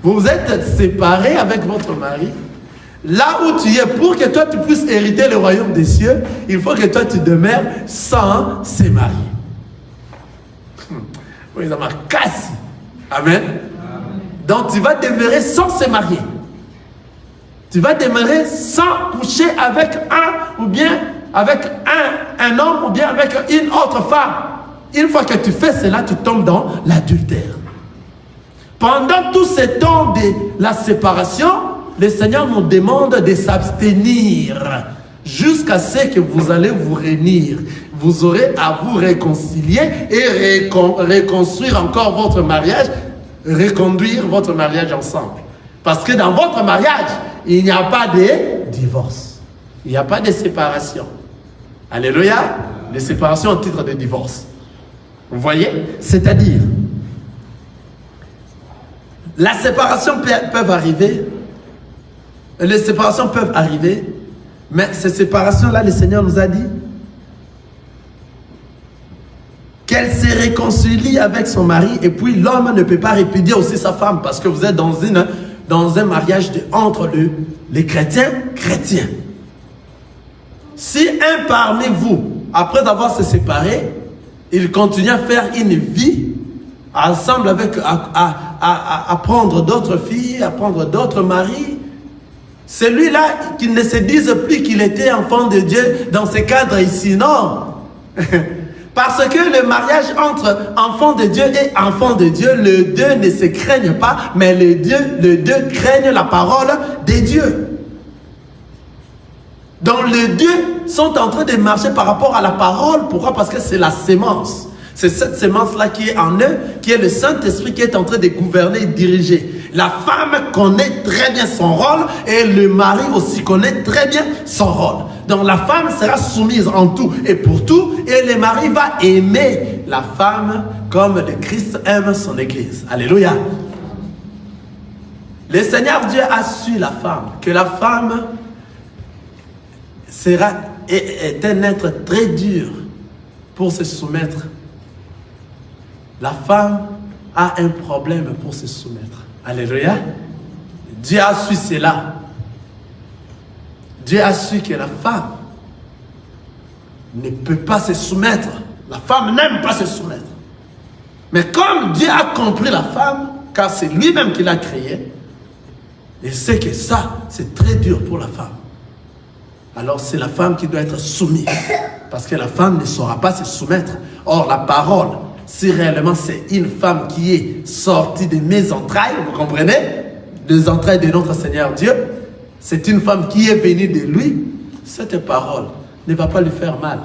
vous êtes séparés avec votre mari, là où tu es, pour que toi tu puisses hériter le royaume des cieux, il faut que toi tu demeures sans se marier. Oui, ça m'a cassé. Amen. Donc tu vas demeurer sans se marier. Tu vas demeurer sans coucher avec un ou bien avec un homme ou bien avec une autre femme. Une fois que tu fais cela, tu tombes dans l'adultère. Pendant tout ce temps de la séparation, le Seigneur nous demande de s'abstenir jusqu'à ce que vous allez vous réunir. Vous aurez à vous réconcilier et reconstruire encore votre mariage, reconduire votre mariage ensemble. Parce que dans votre mariage, il n'y a pas de divorce. Il n'y a pas de séparation. Alléluia. Les séparations en titre de divorce. Vous voyez? C'est-à-dire, la séparation peut arriver. Les séparations peuvent arriver. Mais ces séparations-là, le Seigneur nous a dit qu'elle se réconcilie avec son mari. Et puis l'homme ne peut pas répudier aussi sa femme. Parce que vous êtes dans un mariage entre les chrétiens. Si un parmi vous, après avoir se séparé, il continue à faire une vie ensemble avec, à prendre d'autres filles, à prendre d'autres maris, celui-là qui ne se dise plus qu'il était enfant de Dieu dans ce cadre ici, non. Parce que le mariage entre enfant de Dieu et enfant de Dieu, les deux ne se craignent pas, mais les deux craignent la parole de Dieu. Donc les deux sont en train de marcher par rapport à la parole. Pourquoi? Parce que c'est la sémence. C'est cette sémence-là qui est en eux, qui est le Saint-Esprit qui est en train de gouverner et diriger. La femme connaît très bien son rôle et le mari aussi connaît très bien son rôle. Donc la femme sera soumise en tout et pour tout, et le mari va aimer la femme comme le Christ aime son Église. Alléluia. Le Seigneur Dieu a su la femme, que la femme est un être très dur pour se soumettre. La femme a un problème pour se soumettre. Alléluia. Dieu a su cela. Dieu a su que la femme ne peut pas se soumettre. La femme n'aime pas se soumettre. Mais comme Dieu a compris la femme, car c'est lui-même qui l'a créée, il sait que ça, c'est très dur pour la femme. Alors c'est la femme qui doit être soumise. Parce que la femme ne saura pas se soumettre. Or la parole, si réellement c'est une femme qui est sortie de mes entrailles, vous comprenez? Des entrailles de notre Seigneur Dieu, c'est une femme qui est venue de lui, cette parole ne va pas lui faire mal.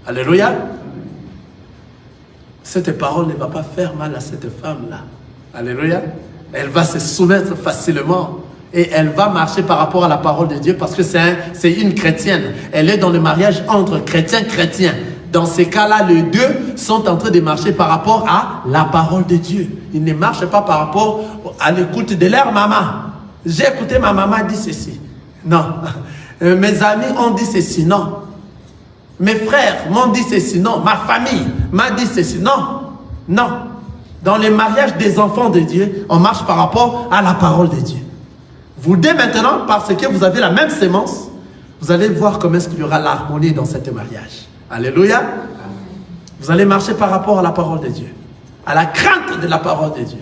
Alléluia. Cette parole ne va pas faire mal à cette femme-là. Alléluia. Elle va se soumettre facilement. Et elle va marcher par rapport à la parole de Dieu parce que c'est une chrétienne. Elle est dans le mariage entre chrétiens. Dans ces cas-là, les deux sont en train de marcher par rapport à la parole de Dieu. Ils ne marchent pas par rapport à l'écoute de leur maman. J'ai écouté ma maman dire ceci. Non. Mes amis ont dit ceci. Non. Mes frères m'ont dit ceci. Non. Ma famille m'a dit ceci. Non. Non. Dans les mariages des enfants de Dieu, on marche par rapport à la parole de Dieu. Vous dès maintenant, parce que vous avez la même sémence, vous allez voir comment est-ce qu'il y aura l'harmonie dans cet mariage. Alléluia. Vous allez marcher par rapport à la parole de Dieu. à la crainte de la parole de Dieu.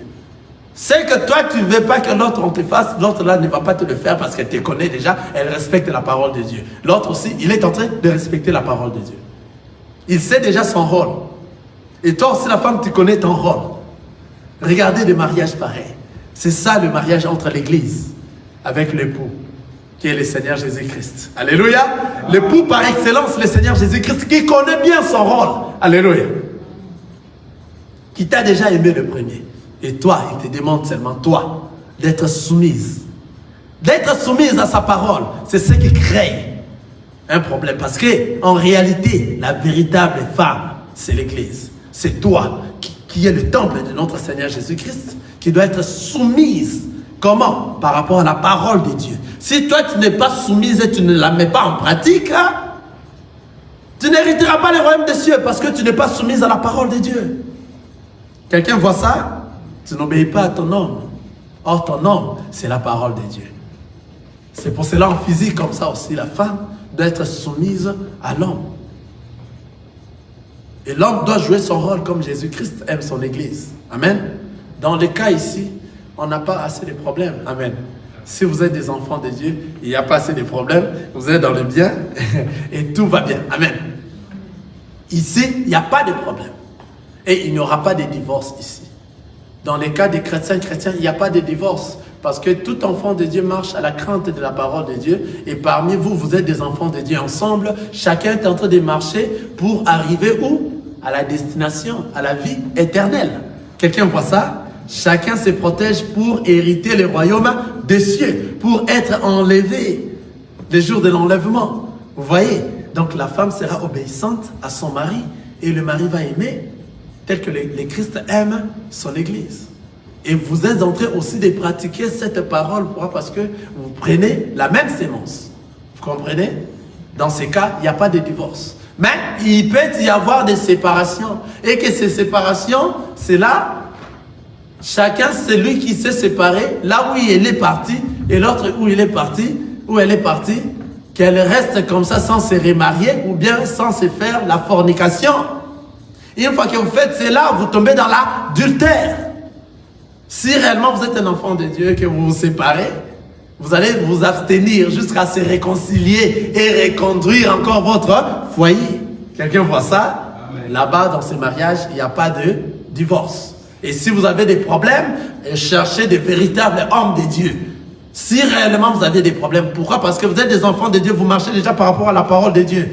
C'est que toi, tu ne veux pas que l'autre on te fasse, l'autre là ne va pas te le faire parce qu'elle te connaît déjà, elle respecte la parole de Dieu. L'autre aussi, il est en train de respecter la parole de Dieu. Il sait déjà son rôle. Et toi aussi, la femme, tu connais ton rôle. Regardez des mariages pareils. C'est ça le mariage entre l'église avec l'époux, qui est le Seigneur Jésus-Christ. Alléluia. L'époux par excellence, le Seigneur Jésus-Christ, qui connaît bien son rôle. Alléluia. Qui t'a déjà aimé le premier. Et toi, il te demande seulement, toi, d'être soumise. D'être soumise à sa parole. C'est ce qui crée un problème. Parce que, en réalité, la véritable femme, c'est l'église. C'est toi qui est le temple de notre Seigneur Jésus-Christ, qui doit être soumise. Comment? Par rapport à la parole de Dieu. Si toi, tu n'es pas soumise et tu ne la mets pas en pratique, hein, tu n'hériteras pas le royaume des cieux parce que tu n'es pas soumise à la parole de Dieu. Quelqu'un voit ça? Tu n'obéis pas à ton homme. Or, ton homme, c'est la parole de Dieu. C'est pour cela, en physique, comme ça aussi, la femme doit être soumise à l'homme. Et l'homme doit jouer son rôle comme Jésus-Christ aime son église. Amen. Dans les cas ici, on n'a pas assez de problèmes. Amen. Si vous êtes des enfants de Dieu, il n'y a pas assez de problèmes. Vous êtes dans le bien et tout va bien. Amen. Ici, il n'y a pas de problème. Et il n'y aura pas de divorce ici. Dans les cas des chrétiens, il n'y a pas de divorce. Parce que tout enfant de Dieu marche à la crainte de la parole de Dieu. Et parmi vous, vous êtes des enfants de Dieu ensemble. Chacun est en train de marcher pour arriver où? À la destination, à la vie éternelle. Quelqu'un voit ça? Chacun se protège pour hériter le royaume des cieux. Pour être enlevé le jour de l'enlèvement. Vous voyez? Donc la femme sera obéissante à son mari. Et le mari va aimer tel que le Christ aime son église. Et vous êtes en train aussi de pratiquer cette parole. Pourquoi? Parce que vous prenez la même sémence. Vous comprenez? Dans ces cas, il n'y a pas de divorce. Mais il peut y avoir des séparations. Et que ces séparations, c'est là, chacun, c'est lui qui s'est séparé, là où il est parti, et l'autre où il est parti, où elle est partie, qu'elle reste comme ça sans se remarier, ou bien sans se faire la fornication. Et une fois que vous faites cela, vous tombez dans l'adultère. Si réellement vous êtes un enfant de Dieu, que vous vous séparez, vous allez vous abstenir jusqu'à se réconcilier et reconduire encore votre foyer. Quelqu'un voit ça? Là-bas, dans ces mariages, il n'y a pas de divorce. Et si vous avez des problèmes, cherchez des véritables hommes de Dieu. Si réellement vous avez des problèmes, pourquoi? Parce que vous êtes des enfants de Dieu, vous marchez déjà par rapport à la parole de Dieu.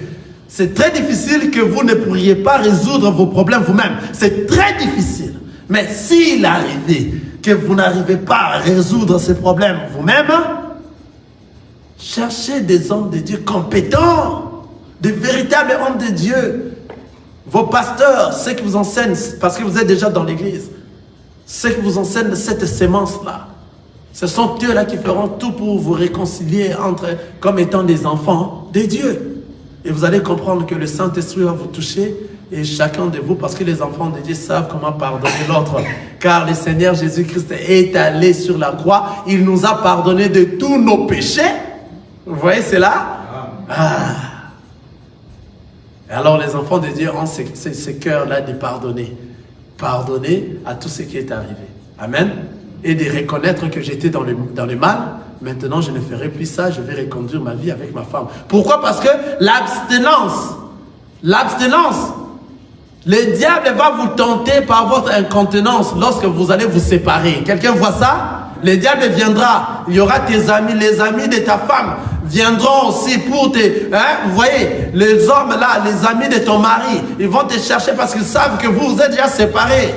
C'est très difficile que vous ne pourriez pas résoudre vos problèmes vous-même. C'est très difficile. Mais s'il arrivait que vous n'arrivez pas à résoudre ces problèmes vous-même, cherchez des hommes de Dieu compétents, de véritables hommes de Dieu. Vos pasteurs, ceux qui vous enseignent, parce que vous êtes déjà dans l'église, ceux qui vous enseignent cette sémence-là, ce sont eux-là qui feront tout pour vous réconcilier comme étant des enfants de Dieu. Et vous allez comprendre que le Saint-Esprit va vous toucher, et chacun de vous, parce que les enfants de Dieu savent comment pardonner l'autre. Car le Seigneur Jésus-Christ est allé sur la croix, il nous a pardonné de tous nos péchés. Vous voyez cela? Alors les enfants de Dieu ont ce cœur-là de pardonner. Pardonner à tout ce qui est arrivé. Amen. Et de reconnaître que j'étais dans le mal. Maintenant, je ne ferai plus ça, je vais reconduire ma vie avec ma femme. Pourquoi? Parce que l'abstinence, le diable va vous tenter par votre incontinence lorsque vous allez vous séparer. Quelqu'un voit ça? Le diable viendra, il y aura tes amis, les amis de ta femme viendront aussi pour te... vous voyez, les hommes là, les amis de ton mari, ils vont te chercher parce qu'ils savent que vous êtes déjà séparés.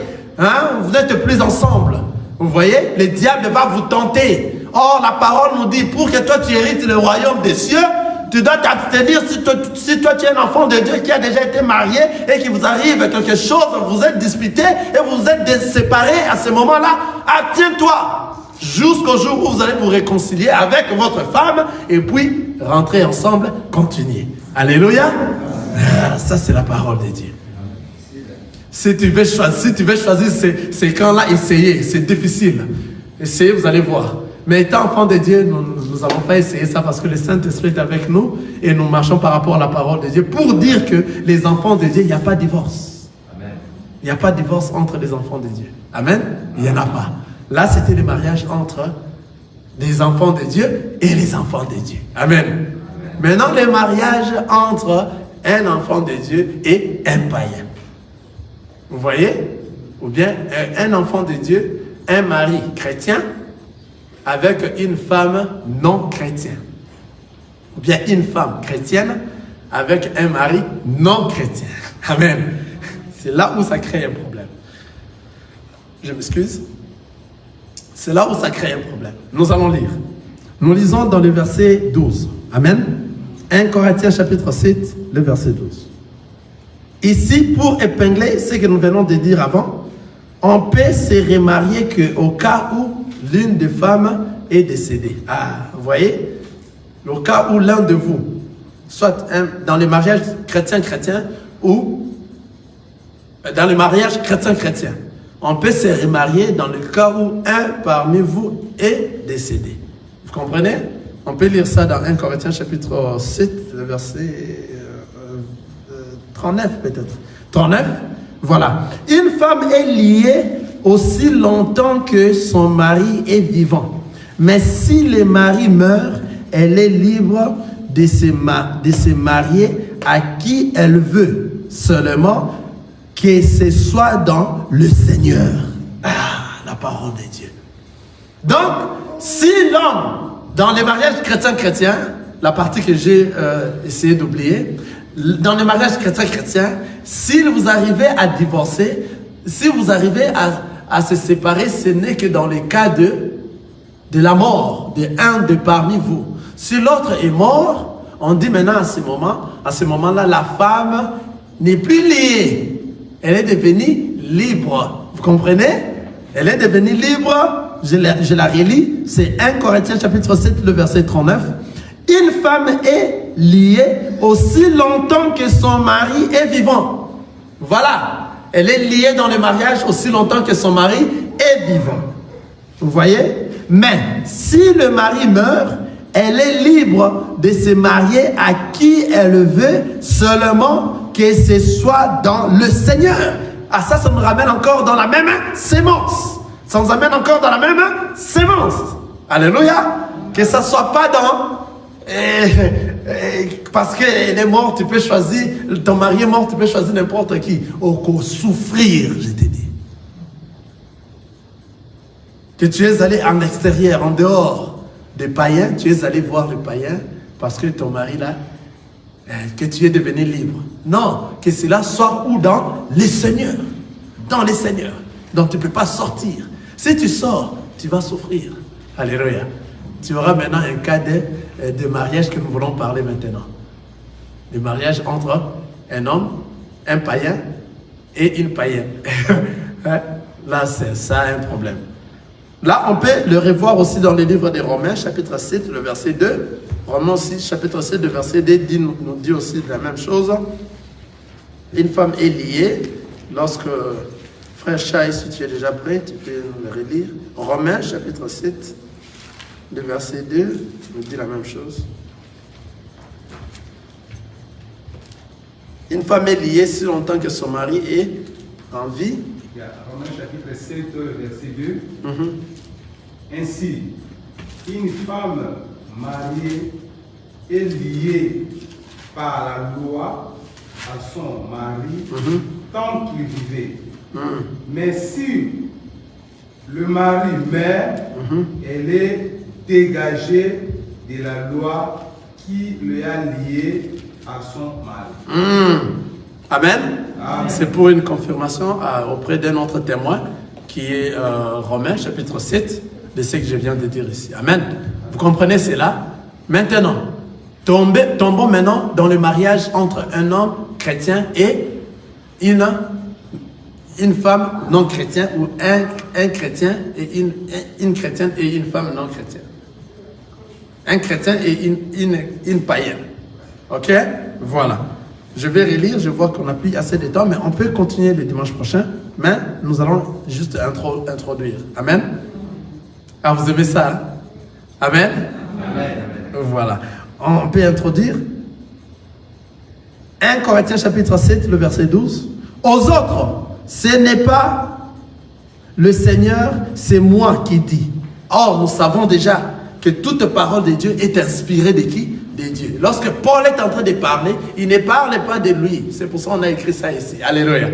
Vous n'êtes plus ensemble. Vous voyez, le diable va vous tenter. Or, la parole nous dit, pour que toi tu hérites le royaume des cieux, tu dois t'abstenir. Si toi tu es un enfant de Dieu qui a déjà été marié et qu'il vous arrive quelque chose, vous êtes disputé et vous êtes séparés à ce moment-là, abstiens-toi jusqu'au jour où vous allez vous réconcilier avec votre femme et puis rentrer ensemble, continuer. Alléluia. Ça c'est la parole de Dieu. Si tu veux choisir ces camps-là, essayez. C'est difficile. Essayez, vous allez voir. Mais étant enfant de Dieu, nous n'avons pas essayé ça parce que le Saint-Esprit est avec nous et nous marchons par rapport à la parole de Dieu pour dire que les enfants de Dieu, il n'y a pas de divorce. Amen. Il n'y a pas de divorce entre les enfants de Dieu. Amen. Il n'y en a pas. Là, c'était le mariage entre des enfants de Dieu et les enfants de Dieu. Amen. Maintenant, le mariage entre un enfant de Dieu et un païen. Vous voyez? Ou bien un enfant de Dieu, un mari chrétien avec une femme non chrétienne. Ou bien une femme chrétienne avec un mari non chrétien. Amen. C'est là où ça crée un problème. Je m'excuse. C'est là où ça crée un problème. Nous allons lire. Nous lisons dans le verset 12. Amen. 1 Corinthiens chapitre 7, le verset 12. Ici, pour épingler ce que nous venons de dire avant, on peut se remarier qu'au cas où l'une des femmes est décédée. Ah, vous voyez? Le cas où l'un de vous, soit dans le mariage chrétien-chrétien ou dans le mariage chrétien-chrétien, on peut se remarier dans le cas où un parmi vous est décédé. Vous comprenez? On peut lire ça dans 1 Corinthiens chapitre 7, le verset 39 peut-être. 39, voilà. Une femme est liée aussi longtemps que son mari est vivant. Mais si le mari meurt, elle est libre de se marier à qui elle veut, seulement que ce soit dans le Seigneur. Ah, la parole de Dieu. Donc, si l'homme, dans les mariages chrétiens-chrétiens, la partie que j'ai essayé d'oublier, dans les mariages chrétiens-chrétiens, si vous arrivez à divorcer, si vous arrivez à se séparer, ce n'est que dans le cas de la mort d'un de parmi vous. Si l'autre est mort, on dit maintenant à ce moment-là, la femme n'est plus liée. Elle est devenue libre. Vous comprenez? Elle est devenue libre. Je la relis. C'est 1 Corinthiens chapitre 7, le verset 39. Une femme est liée aussi longtemps que son mari est vivant. Voilà. Elle est liée dans le mariage aussi longtemps que son mari est vivant. Vous voyez? Mais si le mari meurt, elle est libre de se marier à qui elle veut, seulement que ce soit dans le Seigneur. Ah, ça nous ramène encore dans la même sémence. Ça nous amène encore dans la même sémence. Alléluia. Que ça ne soit pas dans... parce qu'elle est morte, tu peux choisir... Ton mari est mort, tu peux choisir n'importe qui. Au souffrir, je te dis. Que tu es allé en extérieur, en dehors des païens, tu es allé voir le païen parce que ton mari là, que tu es devenu libre. Non, que cela soit où dans les seigneurs. Dans les seigneurs. Donc tu ne peux pas sortir. Si tu sors, tu vas souffrir. Alléluia. Tu auras maintenant un cas de mariage que nous voulons parler maintenant. Le mariage entre un homme, un païen et une païenne. Là, c'est ça un problème. Là, on peut le revoir aussi dans le livre des Romains, chapitre 7, le verset 2. Romains 6, chapitre 7, le verset 2 nous dit aussi la même chose. Une femme est liée. Lorsque, frère Chai, si tu es déjà prêt, tu peux le relire. Romains, chapitre 7, le verset 2 nous dit la même chose. Une femme est liée si longtemps que son mari est en vie. Romains chapitre 7, verset 2. Ainsi, une femme mariée est liée par la loi à son mari tant qu'il vivait. Mais si le mari meurt, elle est dégagée de la loi qui le a lié à son mari. Amen. Amen. C'est pour une confirmation auprès d'un autre témoin qui est Romains chapitre 7 de ce que je viens de dire ici. Amen. Vous comprenez cela? Maintenant, tombons maintenant dans le mariage entre un homme chrétien et une femme non chrétienne ou un chrétien et une chrétienne et une femme non chrétienne. Un chrétien et une païenne. Ok? Voilà. Je vais relire, je vois qu'on n'a plus assez de temps, mais on peut continuer le dimanche prochain, mais nous allons juste introduire. Amen. Alors vous aimez ça, hein? Amen. Amen. Voilà. On peut introduire 1 Corinthiens chapitre 7, le verset 12. Aux autres, ce n'est pas le Seigneur, c'est moi qui dis. Or, nous savons déjà que toute parole de Dieu est inspirée de qui? De Dieu. Lorsque Paul est en train de parler, il ne parle pas de lui. C'est pour ça qu'on a écrit ça ici. Alléluia.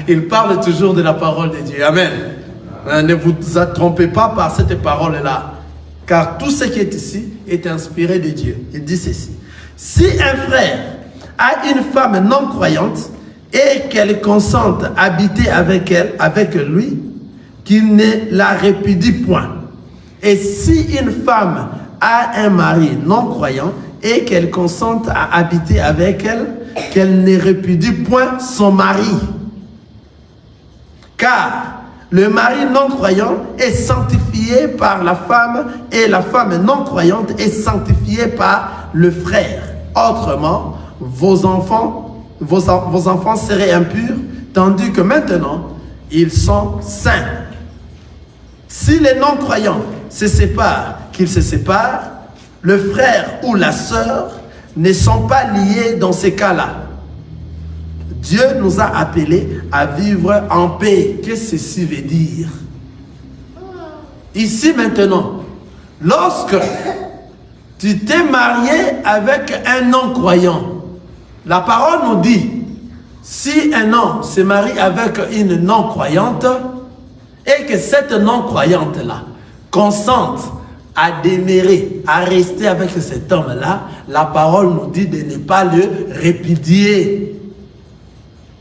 Il parle toujours de la parole de Dieu. Amen. Ne vous trompez pas par cette parole-là. Car tout ce qui est ici est inspiré de Dieu. Il dit ceci. Si un frère a une femme non croyante et qu'elle consente à habiter avec elle, avec lui, qu'il ne la répudie point. Et si une femme a un mari non croyant et qu'elle consente à habiter avec elle, qu'elle ne répudie point son mari. Car le mari non croyant est sanctifié par la femme et la femme non croyante est sanctifiée par le frère. Autrement, vos enfants seraient impurs, tandis que maintenant, ils sont saints. Si les non-croyants se séparent, qu'ils se séparent, le frère ou la sœur ne sont pas liés dans ces cas-là. Dieu nous a appelés à vivre en paix. Qu'est-ce que ceci veut dire? Ici maintenant, lorsque tu t'es marié avec un non-croyant, la parole nous dit, si un homme se marie avec une non-croyante et que cette non-croyante-là consente à demeurer, à rester avec cet homme-là, la parole nous dit de ne pas le répudier.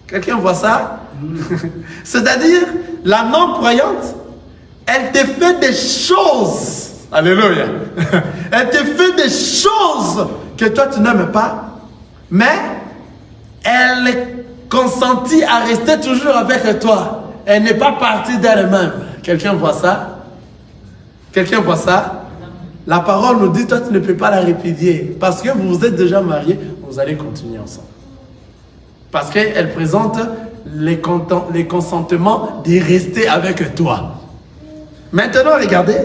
Quelqu'un voit ça? C'est-à-dire, la non-croyante, elle te fait des choses. Alléluia. Elle te fait des choses que toi tu n'aimes pas, mais elle consentit à rester toujours avec toi. Elle n'est pas partie d'elle-même. Quelqu'un voit ça? Quelqu'un voit ça? La parole nous dit, toi tu ne peux pas la répudier. Parce que vous vous êtes déjà mariés, vous allez continuer ensemble. Parce qu'elle présente les consentements de rester avec toi. Maintenant, regardez,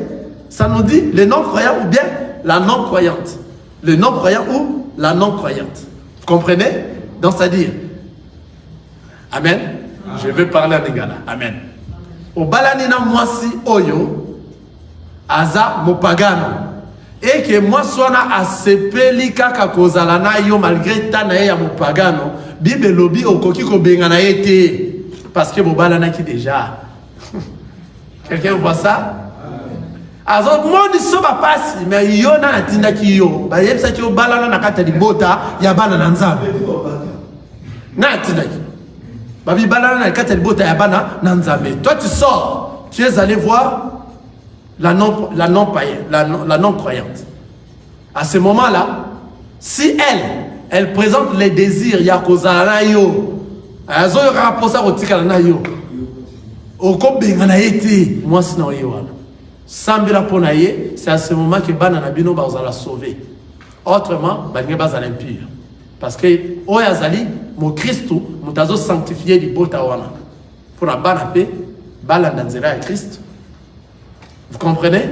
ça nous dit le non-croyant ou bien la non-croyante. Le non-croyant ou la non-croyante. Vous comprenez? Donc, c'est-à-dire, Amen. Je vais parler en Lingala. Amen. Au balanina mwasi oyo, aza mopagano. Et que moi sois asepeli kaka kozala na yo malgré ta na ya mopagano, bibe lobi okoki ko bengana ete parce que bobalana ki déjà. Quelqu'un voit ça? Alors moi ni so ba pasi mais yo na atinda ki yo. Ba yebisa ki obalana na kata libota ya bana na nzambe. Na atinda ki. Ba bi balana na kata libota ya bana na nzambe. Toi tu sors, tu es allé voir la non-croyante. À ce moment-là, si elle présente les désirs, yakozala yo, azo raposa rotika na yo. Oko bengana ete, moi sinon yo. Sambira ponaye, c'est à ce moment que bana na bino ba la sauver. Autrement, ba nge ba za l'impur. Parce que oyazali mo Christo, mutazo sanctifier di bota wana. Pour la bana pe, bala nanzela à Christ. Vous comprenez?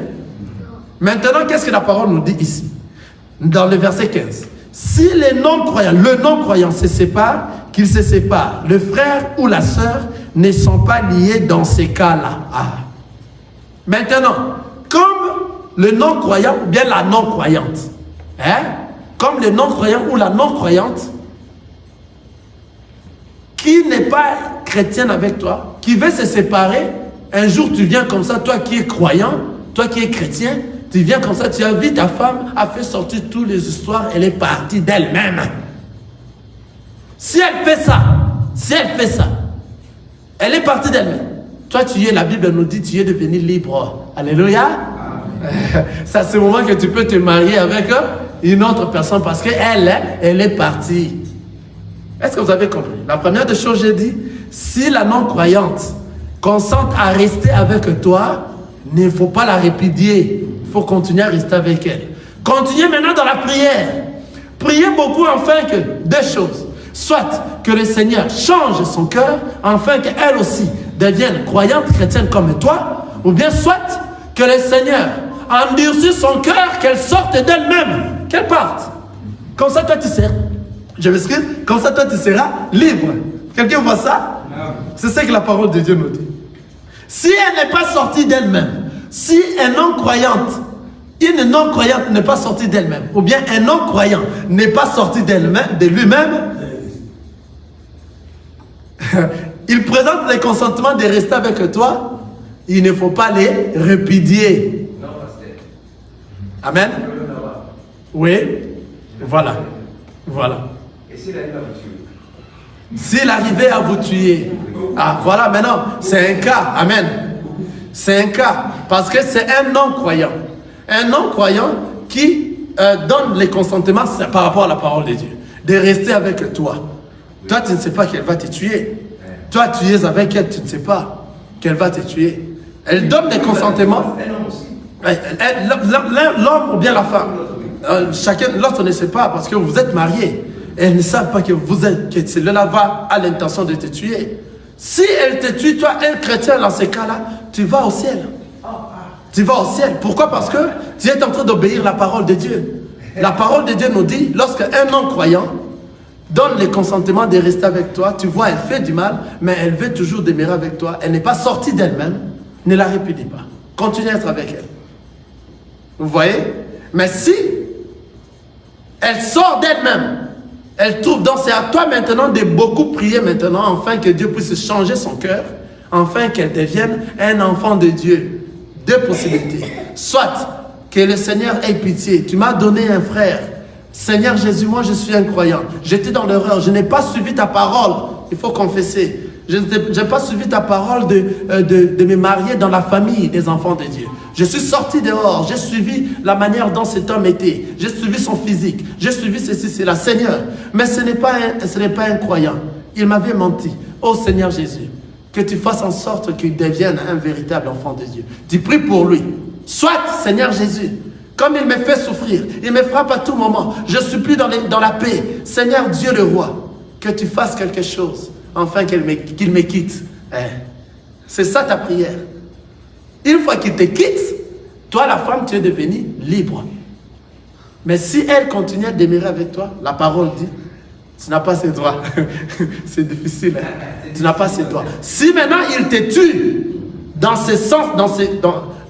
Maintenant, qu'est-ce que la parole nous dit ici? Dans le verset 15. Si les non-croyants, le non-croyant se sépare, qu'il se sépare, le frère ou la sœur ne sont pas liés dans ces cas-là. Ah. Maintenant, comme le non-croyant ou bien la non-croyante, hein? Comme le non-croyant ou la non-croyante, qui n'est pas chrétienne avec toi, qui veut se séparer, un jour, tu viens comme ça, toi qui es croyant, toi qui es chrétien, tu viens comme ça, tu as vu ta femme, a fait sortir toutes les histoires, elle est partie d'elle-même. Si elle fait ça, elle est partie d'elle-même. Toi, tu es, la Bible nous dit, tu es devenu libre. Alléluia. C'est à ce moment que tu peux te marier avec une autre personne parce qu'elle est partie. Est-ce que vous avez compris? La première des choses, j'ai dit, si la non-croyante consente à rester avec toi, il ne faut pas la répudier. Il faut continuer à rester avec elle. Continuez maintenant dans la prière. Priez beaucoup afin que deux choses. Soit que le Seigneur change son cœur, afin qu'elle aussi devienne croyante chrétienne comme toi, ou bien soit que le Seigneur endurcisse son cœur, qu'elle sorte d'elle-même, qu'elle parte. Comme ça, toi, tu seras. Je m'excuse. Comme ça, toi, tu seras libre. Quelqu'un voit ça? C'est ce que la parole de Dieu nous dit. Si elle n'est pas sortie d'elle-même, si un non-croyante, une non-croyante n'est pas sortie d'elle-même, ou bien un non-croyant n'est pas sorti de lui-même, il présente les consentements de rester avec toi, il ne faut pas les répudier. Amen. Oui. Voilà. Voilà. Et s'il arrive à vous tuer? S'il arrivait à vous tuer. Ah, voilà, maintenant, c'est un cas. Amen. C'est un cas. Parce que c'est un non-croyant. Un non-croyant qui donne les consentements par rapport à la parole de Dieu. De rester avec toi. Toi, tu ne sais pas qu'elle va te tuer. Toi, tu es avec elle, tu ne sais pas qu'elle va te tuer. Elle donne des consentements. L'homme ou bien la femme. Chacun, l'autre ne sait pas parce que vous êtes mariés. Elles ne savent pas que celui-là va à l'intention de te tuer. Si elle te tue, toi, un chrétien, dans ces cas-là, tu vas au ciel. Tu vas au ciel. Pourquoi? Parce que tu es en train d'obéir la parole de Dieu. La parole de Dieu nous dit, lorsqu'un non-croyant donne le consentement de rester avec toi, tu vois, elle fait du mal, mais elle veut toujours demeurer avec toi. Elle n'est pas sortie d'elle-même. Ne la répudie pas. Continue à être avec elle. Vous voyez? Mais si elle sort d'elle-même, elle trouve, donc c'est à toi maintenant de beaucoup prier maintenant, afin que Dieu puisse changer son cœur, afin qu'elle devienne un enfant de Dieu. Deux possibilités. Soit que le Seigneur ait pitié. Tu m'as donné un frère. Seigneur Jésus, moi je suis un croyant. J'étais dans l'erreur. Je n'ai pas suivi ta parole. Il faut confesser. Je n'ai pas suivi ta parole de me marier dans la famille des enfants de Dieu. Je suis sorti dehors. J'ai suivi la manière dont cet homme était. J'ai suivi son physique. J'ai suivi ceci, c'est la Seigneur. Mais ce n'est pas un croyant. Il m'avait menti. Oh Seigneur Jésus, que tu fasses en sorte qu'il devienne un véritable enfant de Dieu. Tu pries pour lui. Soit, Seigneur Jésus, comme il me fait souffrir, il me frappe à tout moment, je ne suis plus dans la paix. Seigneur Dieu le roi, que tu fasses quelque chose, afin qu'il me quitte. C'est ça ta prière. Une fois qu'il te quitte, toi la femme, tu es devenue libre. Mais si elle continue à demeurer avec toi, la parole dit, tu n'as pas ses droits. C'est difficile. Hein? Tu n'as pas ses droits. Si maintenant il te tue, dans ce sens,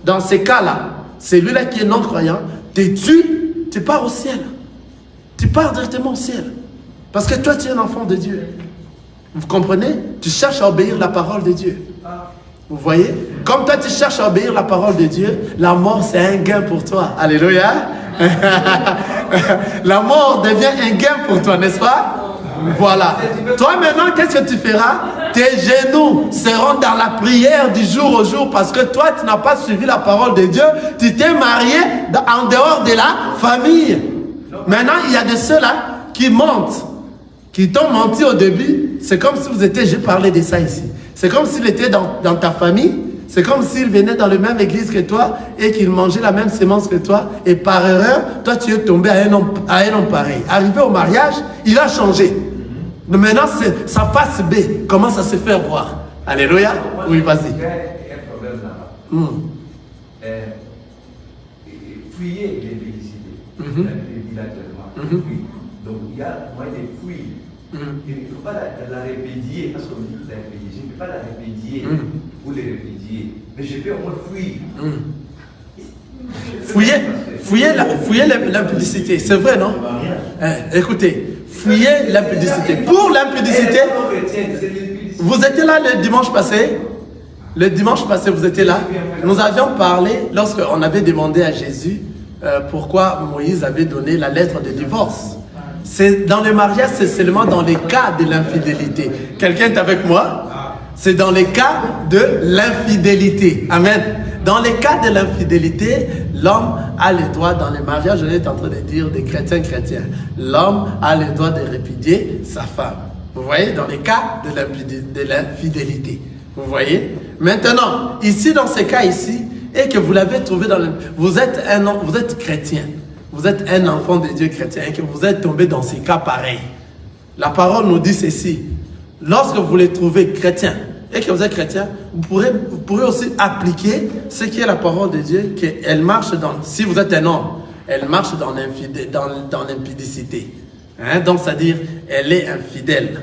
dans ces cas-là, celui-là qui est non-croyant, te tue, tu pars au ciel. Tu pars directement au ciel. Parce que toi, tu es un enfant de Dieu. Vous comprenez? Tu cherches à obéir la parole de Dieu. Vous voyez? Comme toi, tu cherches à obéir la parole de Dieu, la mort, c'est un gain pour toi. Alléluia. La mort devient un gain pour toi, n'est-ce pas? Voilà. Toi maintenant, qu'est-ce que tu feras? Tes genoux seront dans la prière du jour au jour parce que toi, tu n'as pas suivi la parole de Dieu. Tu t'es marié en dehors de la famille. Maintenant, il y a de ceux-là qui mentent, qui t'ont menti au début. C'est comme si vous étiez, j'ai parlé de ça ici. C'est comme s'il était dans ta famille. C'est comme s'il venait dans la même église que toi et qu'il mangeait la même sémence que toi. Et par erreur, toi, tu es tombé à un homme pareil. Arrivé au mariage, il a changé. Mais maintenant, c'est sa face B commence à se faire voir. Alléluia. Oui, vas-y. Il y a un problème là-bas. Fuyez les publicités. Bilatéralement. Donc, il y a moyen de fuir. Il ne faut pas la répudier, parce qu'on dit la répudier. Je ne peux pas la répudier ou les répudier. Mais je peux au moins fuir. Fouillez l'impudicité, c'est vrai, non? Écoutez, fouillez l'impudicité. Pour l'impudicité, vous étiez là le dimanche passé. Le dimanche passé, vous étiez là. Nous avions parlé, lorsqu'on avait demandé à Jésus pourquoi Moïse avait donné la lettre de divorce. C'est dans le mariage, c'est seulement dans les cas de l'infidélité. Quelqu'un est avec moi? C'est dans les cas de l'infidélité. Amen. Dans les cas de l'infidélité, l'homme a le droit, dans les mariages, je suis en train de dire des chrétiens, l'homme a le droit de répudier sa femme. Vous voyez, dans les cas de l'infidélité. Vous voyez? Maintenant, ici, dans ces cas ici, et que vous l'avez trouvé dans le... Vous êtes chrétien. Vous êtes un enfant de Dieu chrétien et que vous êtes tombé dans ces cas pareils. La parole nous dit ceci. Lorsque vous les trouvez chrétiens et que vous êtes chrétien, vous pourrez aussi appliquer ce qui est la parole de Dieu, qu'elle marche dans... Si vous êtes un homme, elle marche dans l'impudicité. Hein? Donc, c'est-à-dire, elle est infidèle.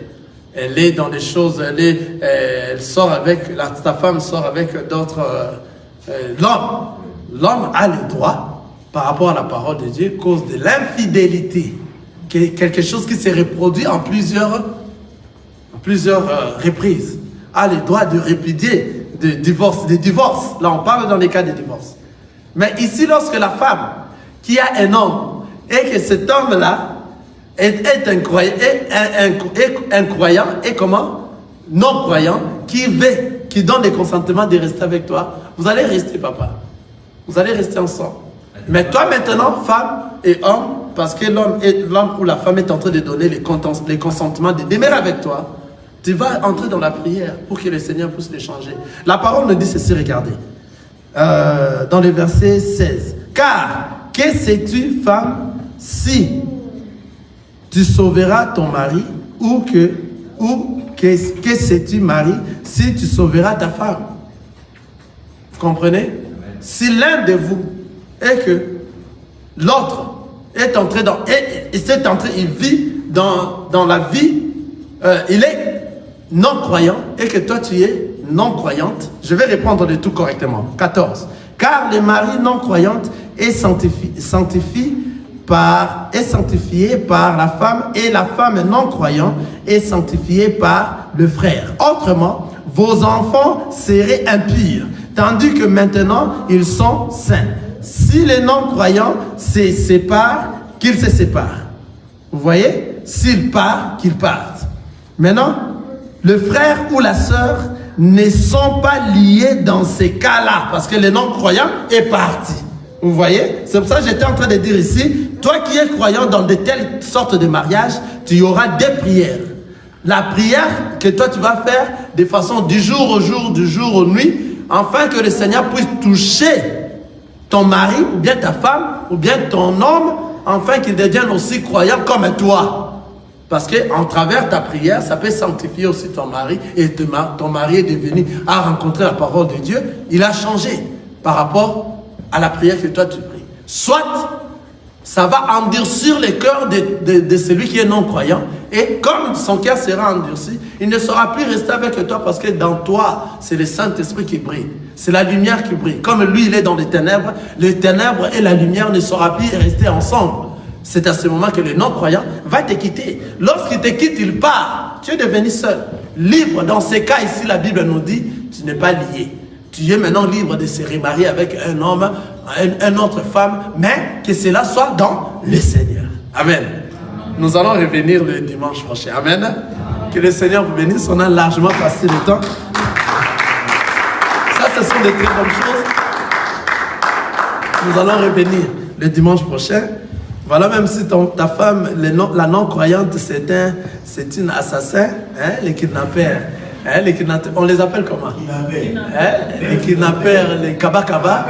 elle est dans des choses, elle sort avec, ta femme sort avec d'autres, l'homme a le droit, par rapport à la parole de Dieu, à cause de l'infidélité, quelque chose qui s'est reproduit en plusieurs reprises, a le droit de répudier des divorces. Là, on parle dans les cas de divorce. Mais ici, lorsque la femme qui a un homme et que cet homme-là est un croyant et comment? Non-croyant, qui donne le consentement de rester avec toi, vous allez rester, papa. Vous allez rester ensemble. Mais toi, maintenant, femme et homme, parce que l'homme ou la femme est en train de donner les consentements de demeurer avec toi, tu vas entrer dans la prière pour que le Seigneur puisse les changer. La parole nous dit ceci, regardez. Dans le verset 16. Car, que sais-tu, femme, si tu sauveras ton mari, ou que sais-tu, mari, si tu sauveras ta femme? Vous comprenez? Si l'un de vous est que l'autre est entré dans... il vit dans la vie, il est non-croyant, et que toi tu es non-croyante, je vais répondre de tout correctement. 14. Car le mari non-croyant est sanctifié par la femme, et la femme non-croyante est sanctifiée par le frère. Autrement, vos enfants seraient impurs, tandis que maintenant, ils sont saints. Si les non-croyants se séparent, qu'ils se séparent. Vous voyez? S'ils partent, qu'ils partent. Maintenant, le frère ou la sœur ne sont pas liés dans ces cas-là, parce que le non-croyant est parti. Vous voyez? C'est pour ça que j'étais en train de dire ici, toi qui es croyant dans de telles sortes de mariages, tu auras des prières. La prière que toi tu vas faire de façon du jour au jour, du jour aux nuit, afin que le Seigneur puisse toucher ton mari, ou bien ta femme, ou bien ton homme, afin qu'il devienne aussi croyant comme toi. Parce qu'en travers ta prière, ça peut sanctifier aussi ton mari, et ton mari est devenu, a rencontré la parole de Dieu, il a changé par rapport à la prière que toi tu pries. Soit, ça va endurcir le cœur de celui qui est non-croyant, et comme son cœur sera endurci, il ne saura plus rester avec toi, parce que dans toi, c'est le Saint-Esprit qui brille. C'est la lumière qui brille. Comme lui, il est dans les ténèbres et la lumière ne saura plus rester ensemble. C'est à ce moment que le non-croyant va te quitter. Lorsqu'il te quitte, il part. Tu es devenu seul, libre. Dans ces cas ici, la Bible nous dit, tu n'es pas lié. Tu es maintenant libre de se remarier avec un homme, une autre femme, mais que cela soit dans le Seigneur. Amen. Nous allons revenir le dimanche prochain. Amen. Que le Seigneur vous bénisse. On a largement passé le temps. Ça, ce sont des très bonnes choses. Nous allons revenir le dimanche prochain. Voilà, même si ta femme, la non-croyante, c'est une assassin, hein, les kidnappeurs. Hein, on les appelle comment? Les kidnappeurs, les kaba-kaba.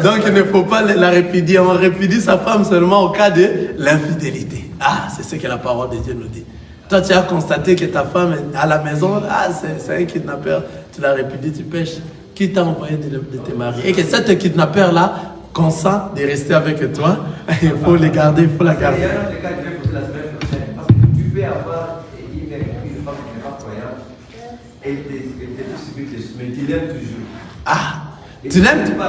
Donc il ne faut pas la répudier. On répudie sa femme seulement au cas de l'infidélité. Ah, c'est ce que la parole de Dieu nous dit. Toi, tu as constaté que ta femme est à la maison, c'est un kidnappeur, tu la répudies, tu pêches. Qui t'a envoyé de te marier? Et que cette kidnappeur-là consent de rester avec toi, il faut les garder, il faut la garder. Il y a un autre cas que je vais poser la semaine prochaine, parce que tu peux avoir une femme qui n'est pas croyante, mais tu l'aimes toujours. Ah,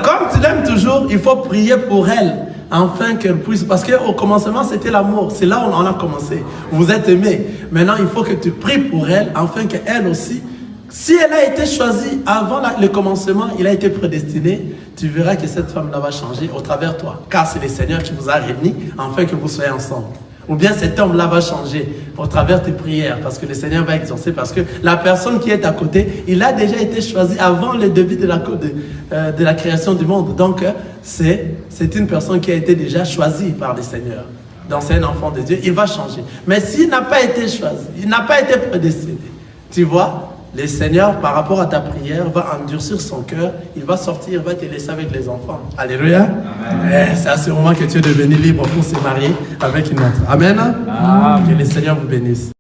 comme tu l'aimes toujours, il faut prier pour elle, afin qu'elle puisse, parce qu'au commencement c'était l'amour, c'est là où on a commencé, vous êtes aimés. Maintenant il faut que tu pries pour elle, afin qu'elle aussi, si elle a été choisie avant le commencement, il a été prédestiné, tu verras que cette femme-là va changer au travers de toi. Car c'est le Seigneur qui vous a réunis afin que vous soyez ensemble. Ou bien cet homme-là va changer au travers tes prières, parce que le Seigneur va exaucer, parce que la personne qui est à côté, il a déjà été choisi avant le début de la création du monde. Donc, c'est une personne qui a été déjà choisie par le Seigneur. Donc, c'est un enfant de Dieu, il va changer. Mais s'il n'a pas été choisi, il n'a pas été prédestiné, tu vois, le Seigneur, par rapport à ta prière, va endurcir son cœur. Il va sortir, il va te laisser avec les enfants. Alléluia. C'est à ce moment que tu es devenu libre pour se marier avec une autre. Amen. Que le Seigneur vous bénisse.